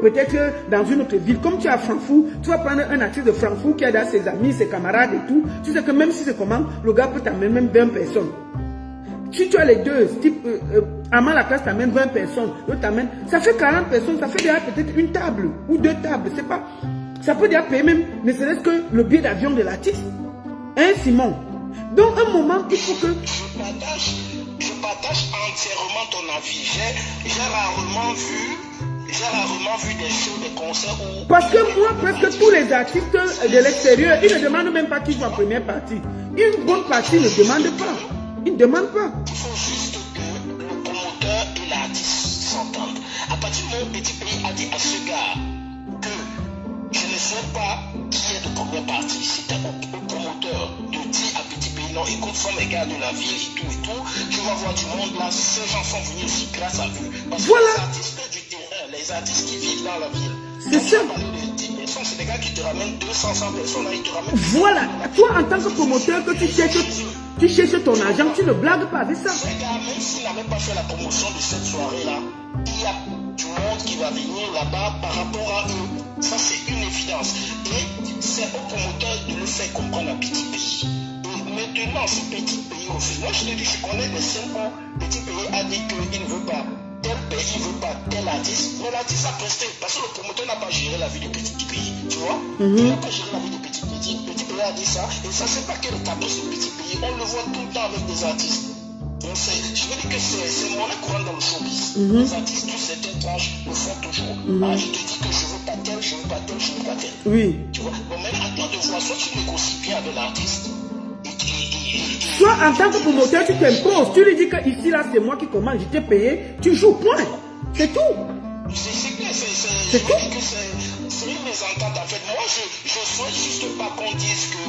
Peut-être dans une autre ville. Comme tu es à Francfort, tu vas prendre un artiste de Francfort qui a dans ses amis, ses camarades et tout. Tu sais que même si c'est comment, le gars peut t'amener même 20 personnes. Si tu as les deux, type Amant la classe t'amène 20 personnes, l'autre t'amène, ça fait 40 personnes, ça fait déjà peut-être une table ou deux tables, c'est pas. Ça peut déjà payer même, ne serait-ce que le billet d'avion de l'artiste. Hein, Simon? Donc, un moment, il faut que. Je partage entièrement ton avis. J'ai rarement vu des shows, des concerts où... Parce que moi, presque tous les artistes de l'extérieur, ils ne demandent même pas qu'ils soient en première partie. Une bonne partie ne demande pas. Ils ne demandent pas. Il faut juste que le promoteur et l'artiste s'entendent. À partir du moment où Petit Pays a dit à ce gars que je ne sais pas qui est de première partie, c'était au promoteur de dire à Petit Pays, non, écoute, faut mes gars de la ville et tout, tu vas voir du monde là, ces gens sont venus aussi grâce à vous. Parce que les artistes du terrain, les artistes qui vivent dans la ville, c'est ça. C'est des gars qui te ramènent 200, 100 personnes, là, ils te ramènent... Voilà, toi en tant que promoteur, que tu cherches ton argent, tu ne blagues pas avec ça. Les gars, même s'ils n'avaient pas fait la promotion de cette soirée-là, il y a du monde qui va venir là-bas par rapport à eux. Ça, c'est une évidence. Et c'est au promoteur de le faire comprendre à Petit Pays. Et maintenant, ce Petit Pays aussi, moi je te dis, je connais des scènes où Petit Pays a dit qu'il ne veut pas tel pays, il ne veut pas tel artiste, mais l'artiste a presté parce que le promoteur n'a pas géré la vie de Petit Pays, tu vois. Il n'a pas géré la vie de Petit Pays. Petit Pays a dit ça, et ça, c'est pas que le caprice de Petit Pays, on le voit tout le temps avec des artistes. Donc, je veux dire que c'est monnaie courante dans le showbiz. Les artistes de certaines tranches le font toujours. Ah, il te dit que je veux pas tel, je veux pas tel, je veux pas tel. Oui. Tu vois, donc même à toi de voir, soit tu négocies bien avec l'artiste, soit en tant que promoteur, tu t'imposes. Tu lui dis que ici, là, c'est moi qui commande, je t'ai payé, tu joues, point. C'est tout. C'est clair, c'est tout. C'est une mésentente en fait. Moi, je souhaite juste pas qu'on dise que,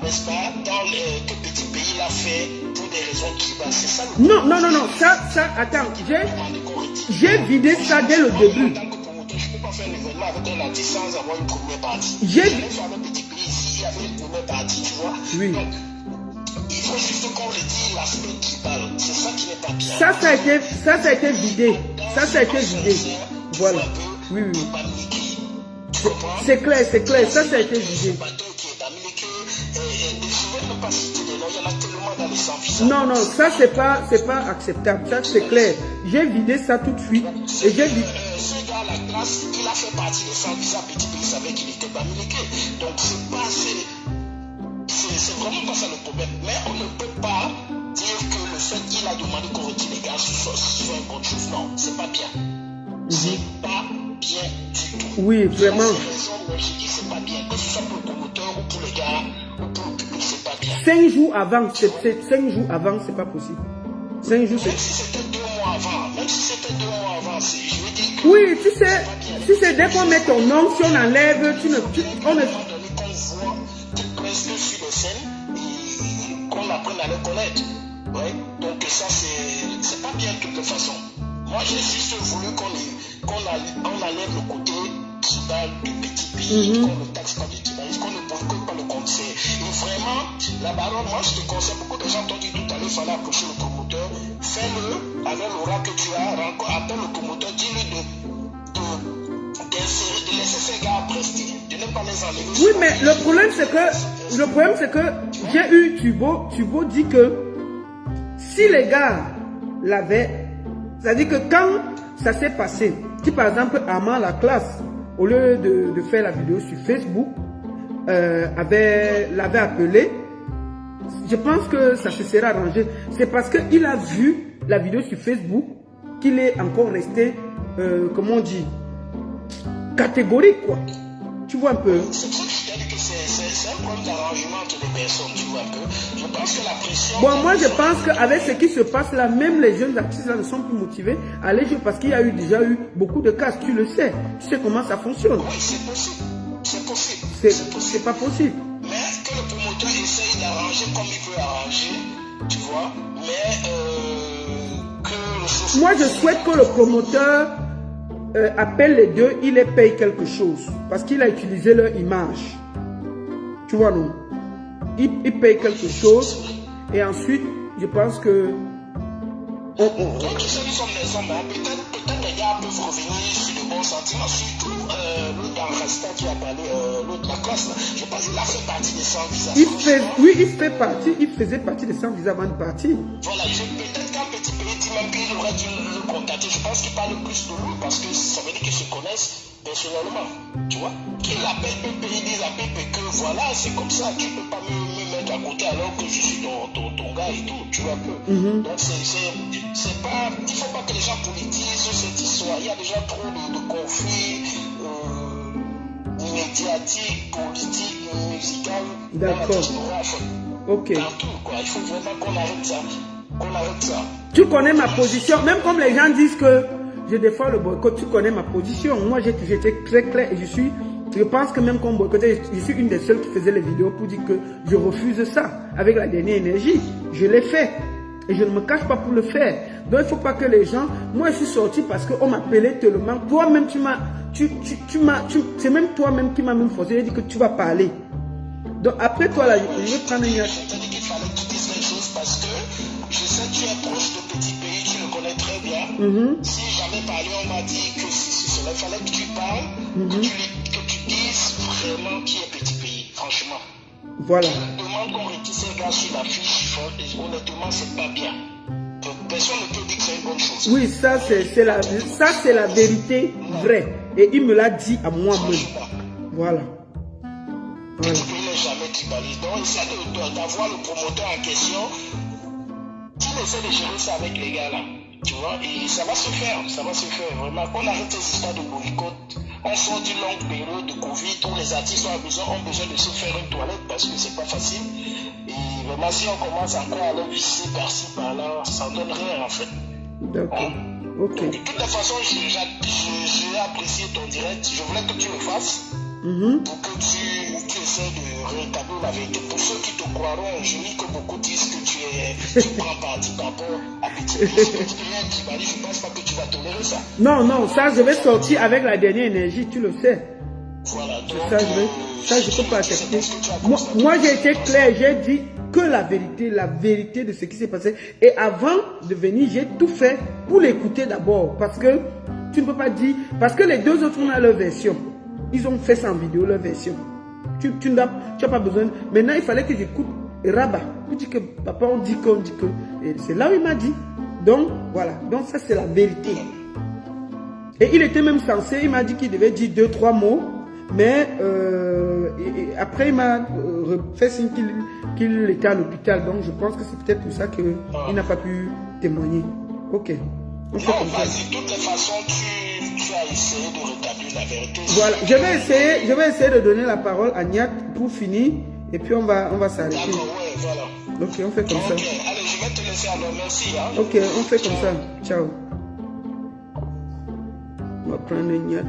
n'est-ce pas, que Petit Pays l'a fait pour des raisons qui basent. C'est ça le Non. Ça, attends, j'ai vidé ça dès le début. En tant que promoteur, je ne peux pas faire un événement avec un artiste sans avoir une première partie. J'ai fait avec Petit Pays ici, il y avait une première partie, tu vois. Oui. Donc, il faut juste qu'on retire l'aspect qui parle. C'est ça qui n'est pas bien. Ça a été vidé. Ça a été vidé. Voilà. Oui. C'est clair. Ça a été vidé. Non, ça c'est pas acceptable. Ça c'est clair. J'ai vidé ça tout de suite. Et j'ai dit. Ce gars à la classe, il a fait partie des sans-visa. Petit Pays savait qu'il était bamiliqué. Donc c'est vraiment pas ça le problème. Mais on ne peut pas dire que le fait qu'il a demandé qu'on retire les gars soit une bonne chose. Non, c'est pas bien. C'est pas bien du tout. Oui, vraiment. C'est pas bien. Que ce soit pour le promoteur ou pour les gars ou pour le public, c'est pas bien. 5 jours avant, c'est pas possible. 5 jours, c'est... Même si c'était 2 mois avant, je veux dire que... Oui, tu sais, dès qu'on met ton nom, si on enlève, on ne... qu'on voit presque sur les scènes, qu'on apprenne à le connaître. Ouais. Donc ça, c'est pas bien de toutes les façons. Moi, j'ai juste voulu qu'on enlève le côté tribal du Petit Pays, qu'on ne taxe pas du tribalisme, qu'on ne boycotte pas le concert. Et vraiment, la baronne, moi, je te conseille, beaucoup de gens t'ont dit tout à l'heure, il fallait approcher le promoteur. Fais-le avec l'aura que tu as, appelle le promoteur, dis-lui de laisser ces gars prester, de ne pas les enlever. Oui, mais le problème, c'est que j'ai eu Tubo dit que si les gars l'avaient, c'est-à-dire que quand ça s'est passé, si par exemple Amant la classe, au lieu de faire la vidéo sur Facebook, l'avait appelé, je pense que ça se serait arrangé. C'est parce qu'il a vu la vidéo sur Facebook qu'il est encore resté, comment on dit, catégorique, quoi. Tu vois un peu. C'est un problème d'arrangement entre les personnes, tu vois un peu. Je pense que la pression... Bon, moi je pense qu'avec ce qui se passe là, même les jeunes artistes là ne sont plus motivés à aller jouer parce qu'il y a déjà eu beaucoup de cas, tu le sais. Tu sais comment ça fonctionne. Oui, c'est possible. C'est pas possible. Mais que le promoteur essaye d'arranger comme il peut arranger, tu vois. Mais que... Moi je souhaite que le promoteur appelle les deux, il les paye quelque chose. Parce qu'il a utilisé leur image. Tu vois, non? Il paye quelque chose et ensuite je pense que... Donc, je sais nous sommes des hommes, hein. Peut-être les gars peuvent revenir sur le bon sentiment, surtout l'autre dans Rasta qui a parlé, l'autre de la classe, là. Je pense qu'il a fait partie des 100 visas. Oui, il faisait partie des 100 visas avant de partir. Voilà, peut-être qu'un petit pays dit même qu'il aurait dû le contacter. Je pense qu'il parle plus de lui parce que ça veut dire qu'ils se connaissent personnellement, tu vois. Qu'il appelle un pays, ils appellent que voilà, c'est comme ça, tu peux pas me mettre à côté alors que je suis ton gars et tout, tu vois un peu. Donc c'est pas, il faut pas que les gens politisent cette histoire. Il y a déjà trop de conflits médiatiques, politiques, musicaux. D'accord. Ok. Partout, quoi. Il faut vraiment qu'on arrête ça. Tu connais ma position, même comme les gens disent que je défends le boycott, tu connais ma position. Moi, j'ai été très clair et je pense que même comme boycotté, je suis une des seules qui faisait les vidéos pour dire que je refuse ça. Avec la dernière énergie, je l'ai fait. Et je ne me cache pas pour le faire. Donc, il ne faut pas que les gens... Moi, je suis sorti parce qu'on m'appelait tellement. Toi-même, c'est même toi-même qui m'as même forcé. J'ai dit que tu vas parler. Donc, après toi, là, je vais prendre une... Je t'ai dit qu'il fallait que tu dises les choses parce que je sais que tu es proche de petits pays, tu le connais très bien. Si j'avais parlé, on m'a dit que il fallait que tu parles, que tu dises vraiment qui est petit pays, franchement. Voilà. Je demande qu'on retire ces gars sur la fiche, honnêtement, c'est pas bien. Personne ne peut dire que c'est une bonne chose. Oui, ça c'est la vérité vraie. Et il me l'a dit à moi-même. Voilà. Le pays n'est jamais tribaliste. Donc, essaie d'avoir le promoteur en question. Tu essaie de gérer ça avec les gars là. Tu vois, et ça va se faire, vraiment. On arrête ces histoires de boycott. On sort d'une longue période de Covid où les artistes ont besoin de se faire une toilette parce que c'est pas facile. Et vraiment, si on commence encore à aller visser par-ci, par-là, ça ne donne rien en fait. D'accord. Ok. Donc, de toute façon, j'ai apprécié ton direct. Je voulais que tu le fasses. Pour que tu essaies de rétablir la vérité. Pour ceux qui te croiront, je dis que beaucoup disent que tu prends parti par rapport à Petit Pays. Je ne pense pas que tu vas tolérer ça. Non, ça je vais sortir avec la dernière énergie, tu le sais. Voilà, donc, ça je ne peux pas accepter. Moi j'ai été clair, j'ai dit que la vérité de ce qui s'est passé. Et avant de venir, j'ai tout fait pour l'écouter d'abord. Parce que tu ne peux pas dire, parce que les deux autres ont leur version. Ils ont fait ça en vidéo, leur version. Tu n'as pas besoin. Maintenant, il fallait que j'écoute Rabat. Pour dire que papa, on dit que. Et c'est là où il m'a dit. Donc, voilà. Donc, ça, c'est la vérité. Et il était même censé, il m'a dit qu'il devait dire 2-3 mots. Mais après, il m'a fait signe qu'il était à l'hôpital. Donc, je pense que c'est peut-être pour ça qu'il n'a pas pu témoigner. Ok. On fait comme ça. De toutes les façons, tu as essayé de rétablir la vérité. Voilà, je vais essayer de donner la parole à Niat pour finir et puis on va s'arrêter. D'accord, ouais, voilà. Ok, on fait comme ça. Ok, allez, je vais te laisser alors, merci. Hein. Ok, on fait comme ça. Ciao. On va prendre Niat.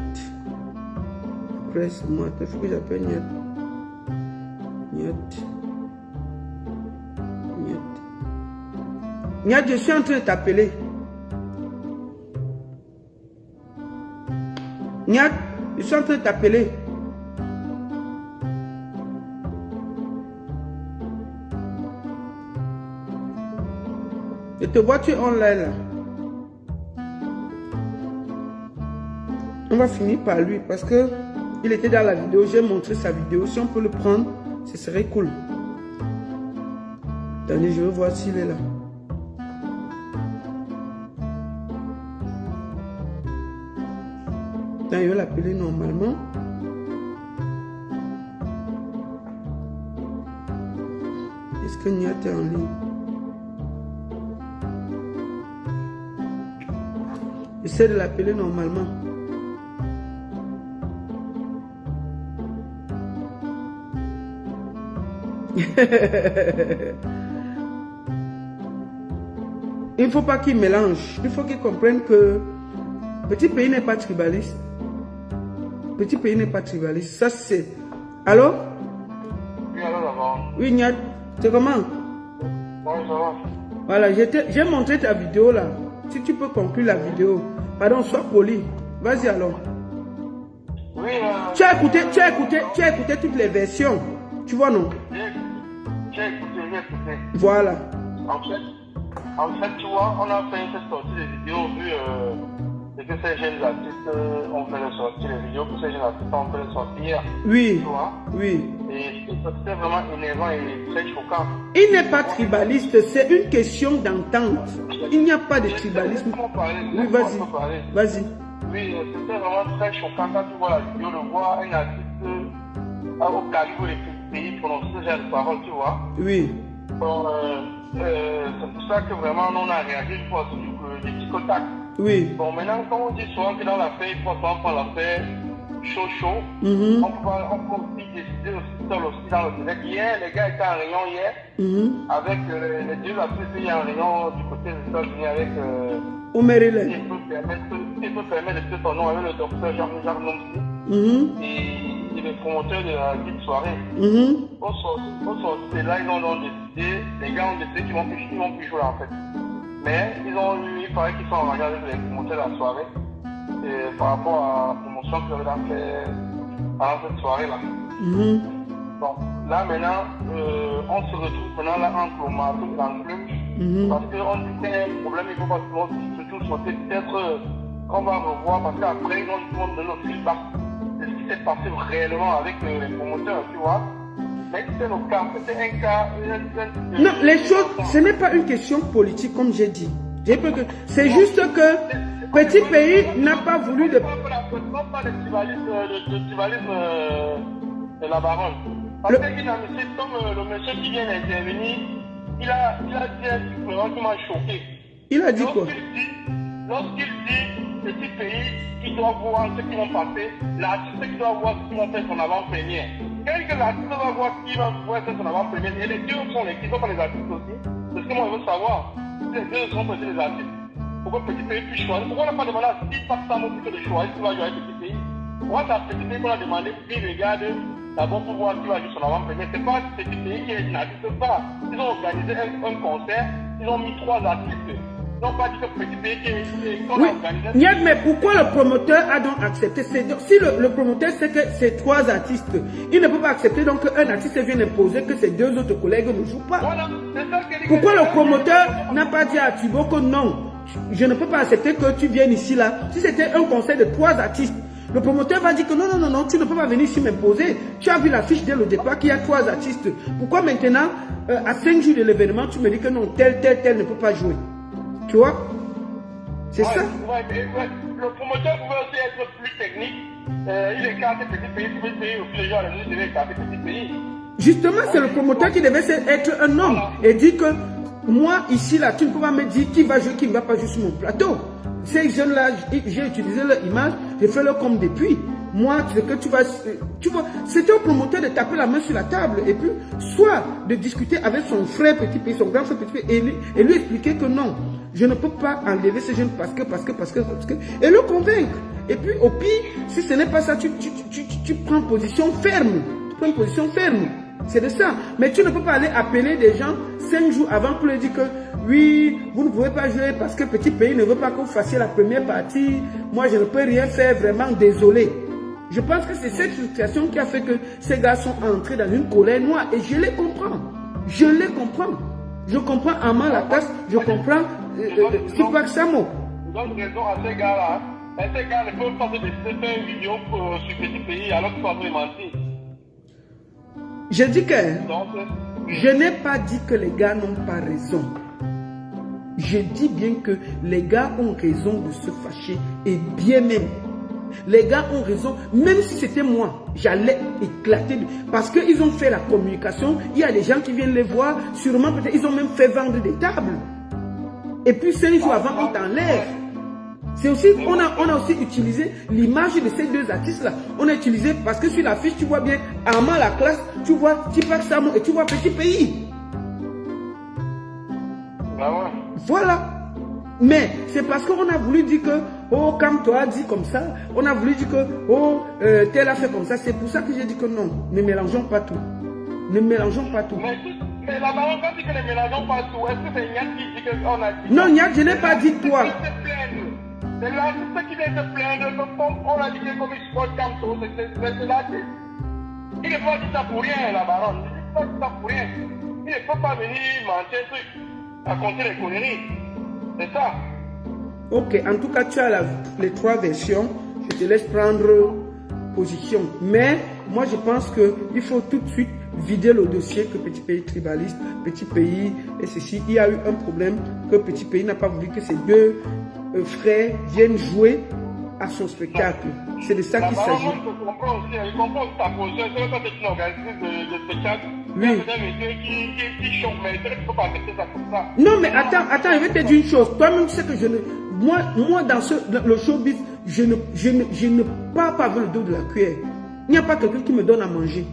Après, c'est moi. Il faut que j'appelle Niat. Niat, je suis en train de t'appeler. Niat, je suis en train de t'appeler. Je te vois, tu es online là. On va finir par lui parce que il était dans la vidéo. J'ai montré sa vidéo. Si on peut le prendre, ce serait cool. Attendez, je vais voir s'il est là. Je vais l'appeler normalement. Est-ce que Niat est en ligne? J'essaie de l'appeler normalement. Il ne faut pas qu'il mélange. Il faut qu'il comprenne que Petit Pays n'est pas tribaliste. Petit Pays n'est pas tribaliste. Ça c'est... Allô? Oui, allô, d'abord. Oui, Niat. C'est comment? Oui, ça va. Voilà, j'ai montré ta vidéo là. Si tu peux conclure la vidéo. Pardon, sois poli. Vas-y alors. Oui, Tu as écouté toutes les versions. Tu vois, non? j'ai écouté. Voilà. En fait, En fait, tu vois, on a fait cette sortie de vidéos vu que ces jeunes artistes ont fait le sortir, les vidéos que ces jeunes artistes ont fait le sortir. Oui, Tu vois. oui. Et c'était vraiment énervant et très choquant. Il n'est pas tribaliste, c'est une question d'entente. Il n'y a pas de tribalisme. Oui, vas-y. Vas-y. Oui, c'était vraiment très choquant quand tu vois la vidéo de voir un artiste au calibre des pays prononcer ce genre de paroles, tu vois. Oui. Bon, c'est pour ça que vraiment on a réagi pour des petits contacts. Oui. Bon, maintenant, comme on dit souvent que dans l'affaire, il faut souvent prendre l'affaire chaud. Mhm. On peut aussi décider aussi seul aussi dans le direct. Hier, les gars étaient en réunion hier avec les deux artistes. Il y a un réunion du côté des États-Unis avec. Omerele. Il peut permettre de citer son nom avec le docteur Jean-Jacques Nomsi et les promoteurs de la dite soirée. Au sorti de là, ils ont décidé, les gars ont décidé qu'ils vont plus jouer en fait. Mais il paraît qu'ils sont engagés avec les promoteurs de la soirée par rapport à la promotion qu'ils avaient fait pendant cette soirée-là. Bon, là maintenant, on se retrouve maintenant là entre le marteau et l'enclume parce qu'on dit qu'il y a un problème, il faut pas surtout sauter peut-être qu'on va revoir parce qu'après ils vont donner le feedback de ce qui s'est passé réellement avec les promoteurs, tu vois. Mais c'était le cas, c'était un cas. Non, les choses, ce n'est pas une question politique comme j'ai dit. C'est juste que Petit Pays n'a pas voulu de. Non, pas de tribalisme de la baronne. Parce qu'il a un monsieur comme le monsieur qui vient d'intervenir, il a dit un truc vraiment qui m'a choqué. Il a dit quoi? Lorsqu'il dit Petit Pays, il doit voir ce qu'ils vont passer, l'artiste qui doit voir ce qu'ils vont faire son avant-première. Quelques artistes va voir qui va pouvoir faire son avant-première. Et les deux sont les qui sont pas les artistes aussi. C'est ce que moi je veux savoir. Les deux sont peut-être les artistes. Pourquoi Petit Pays puisse choisir? Pourquoi on n'a pas demandé à Steve Paxamo plutôt de choisir qui va jouer avec Petit Pays? Pourquoi c'est à Petit Pays qu'on a demandé qu'il regarde d'abord pour voir qui va jouer son avant-première? C'est pas Petit Pays qui est n'artiste pas. Ils ont organisé un concert, ils ont mis 3 artistes. Ils n'ont pas dit que Petit Pays qui est organisé. Oui, mais pourquoi le promoteur a donc accepté? Si le promoteur sait que c'est 3 artistes, il ne peut pas accepter donc qu'un artiste vienne imposer que ses 2 autres collègues ne jouent pas. Voilà, pourquoi le promoteur n'a pas dit à Thibaut que non, je ne peux pas accepter que tu viennes ici là? Si c'était un concert de 3 artistes, le promoteur va dire que non, tu ne peux pas venir ici m'imposer. Tu as vu l'affiche dès le départ qu'il y a 3 artistes. Pourquoi maintenant, à 5 jours de l'événement, tu me dis que non, tel ne peut pas jouer? Tu vois? C'est ça. Le promoteur pouvait aussi être plus technique. Il écarte Petit Pays, aussi les gens devaient écarter Petit Pays. Justement, c'est le promoteur qui devait être un homme et dire que moi, ici, là, tu ne peux pas me dire qui va jouer, qui ne va pas jouer sur mon plateau. Ces jeunes-là, j'ai utilisé leur image, j'ai fait leur comme depuis. Moi, c'est que tu vois, c'était au promoteur de taper la main sur la table et puis soit de discuter avec son frère Petit Pays, son grand frère Petit Pays et lui expliquer que non, je ne peux pas enlever ces jeunes parce que, et le convaincre. Et puis au pire, si ce n'est pas ça, tu prends position ferme. Tu prends position ferme. C'est de ça. Mais tu ne peux pas aller appeler des gens 5 jours avant pour leur dire que oui, vous ne pouvez pas jouer parce que Petit Pays ne veut pas que vous fassiez la première partie. Moi, je ne peux rien faire, vraiment désolé. Je pense que c'est cette situation qui a fait que ces gars sont entrés dans une colère noire. Et je les comprends. Je les comprends. Je comprends Amman Latasse, je comprends Sipak Samo. Ils ont raison à ces gars-là. Ces gars ne peuvent pas se décider de faire une vidéo sur Petit Pays alors qu'ils sont mentir. Je dis que je n'ai pas dit que les gars n'ont pas raison. Je dis bien que les gars ont raison de se fâcher et bien même. Les gars ont raison, même si c'était moi, j'allais éclater. Parce qu'ils ont fait la communication, il y a des gens qui viennent les voir, sûrement peut-être ils ont même fait vendre des tables. Et puis 5 jours avant, on t'enlève. C'est aussi, on a aussi utilisé l'image de ces 2 artistes-là. On a utilisé, parce que sur l'affiche, tu vois bien Amman la classe, tu vois Sipak Samo et tu vois Petit Pays. Ah ouais. Voilà. Mais c'est parce qu'on a voulu dire que, oh, comme toi dit comme ça, on a voulu dire que, oh, tel a fait comme ça. C'est pour ça que j'ai dit que non, ne mélangeons pas tout. Ne mélangeons pas tout. Mais la baronne, quand dit que ne mélangeons pas tout, est-ce que c'est Niad qui dit qu'on a dit? Non, Niad, je n'ai pas dit toi. C'est l'artiste qui vient se plaindre, on a dit que comme il se porte comme ça, c'est l'artiste. Il ne peut pas dire ça pour rien, la baronne. Il ne peut pas dire ça pour rien. Il ne peut pas venir mentir. raconter les conneries. C'est ça. Ok, en tout cas, tu as les 3 versions. Je te laisse prendre position. Mais moi, je pense qu'il faut tout de suite vider le dossier que Petit Pays tribaliste, Petit Pays et ceci. Il y a eu un problème que Petit Pays n'a pas voulu que ses 2 frères viennent jouer à son spectacle. C'est de ça qu'il s'agit. Je comprends aussi, je comprends ta position. C'est quand c'est une organisation de spectacle. Oui. Il y a des messieurs qui chantent, mais il ne faut pas accepter ça comme ça. Non, mais attends, je vais te dire une chose. Toi-même, tu sais que je ne... Moi dans le showbiz, je ne pars pas avec le dos de la cuillère. Il n'y a pas quelqu'un qui me donne à manger.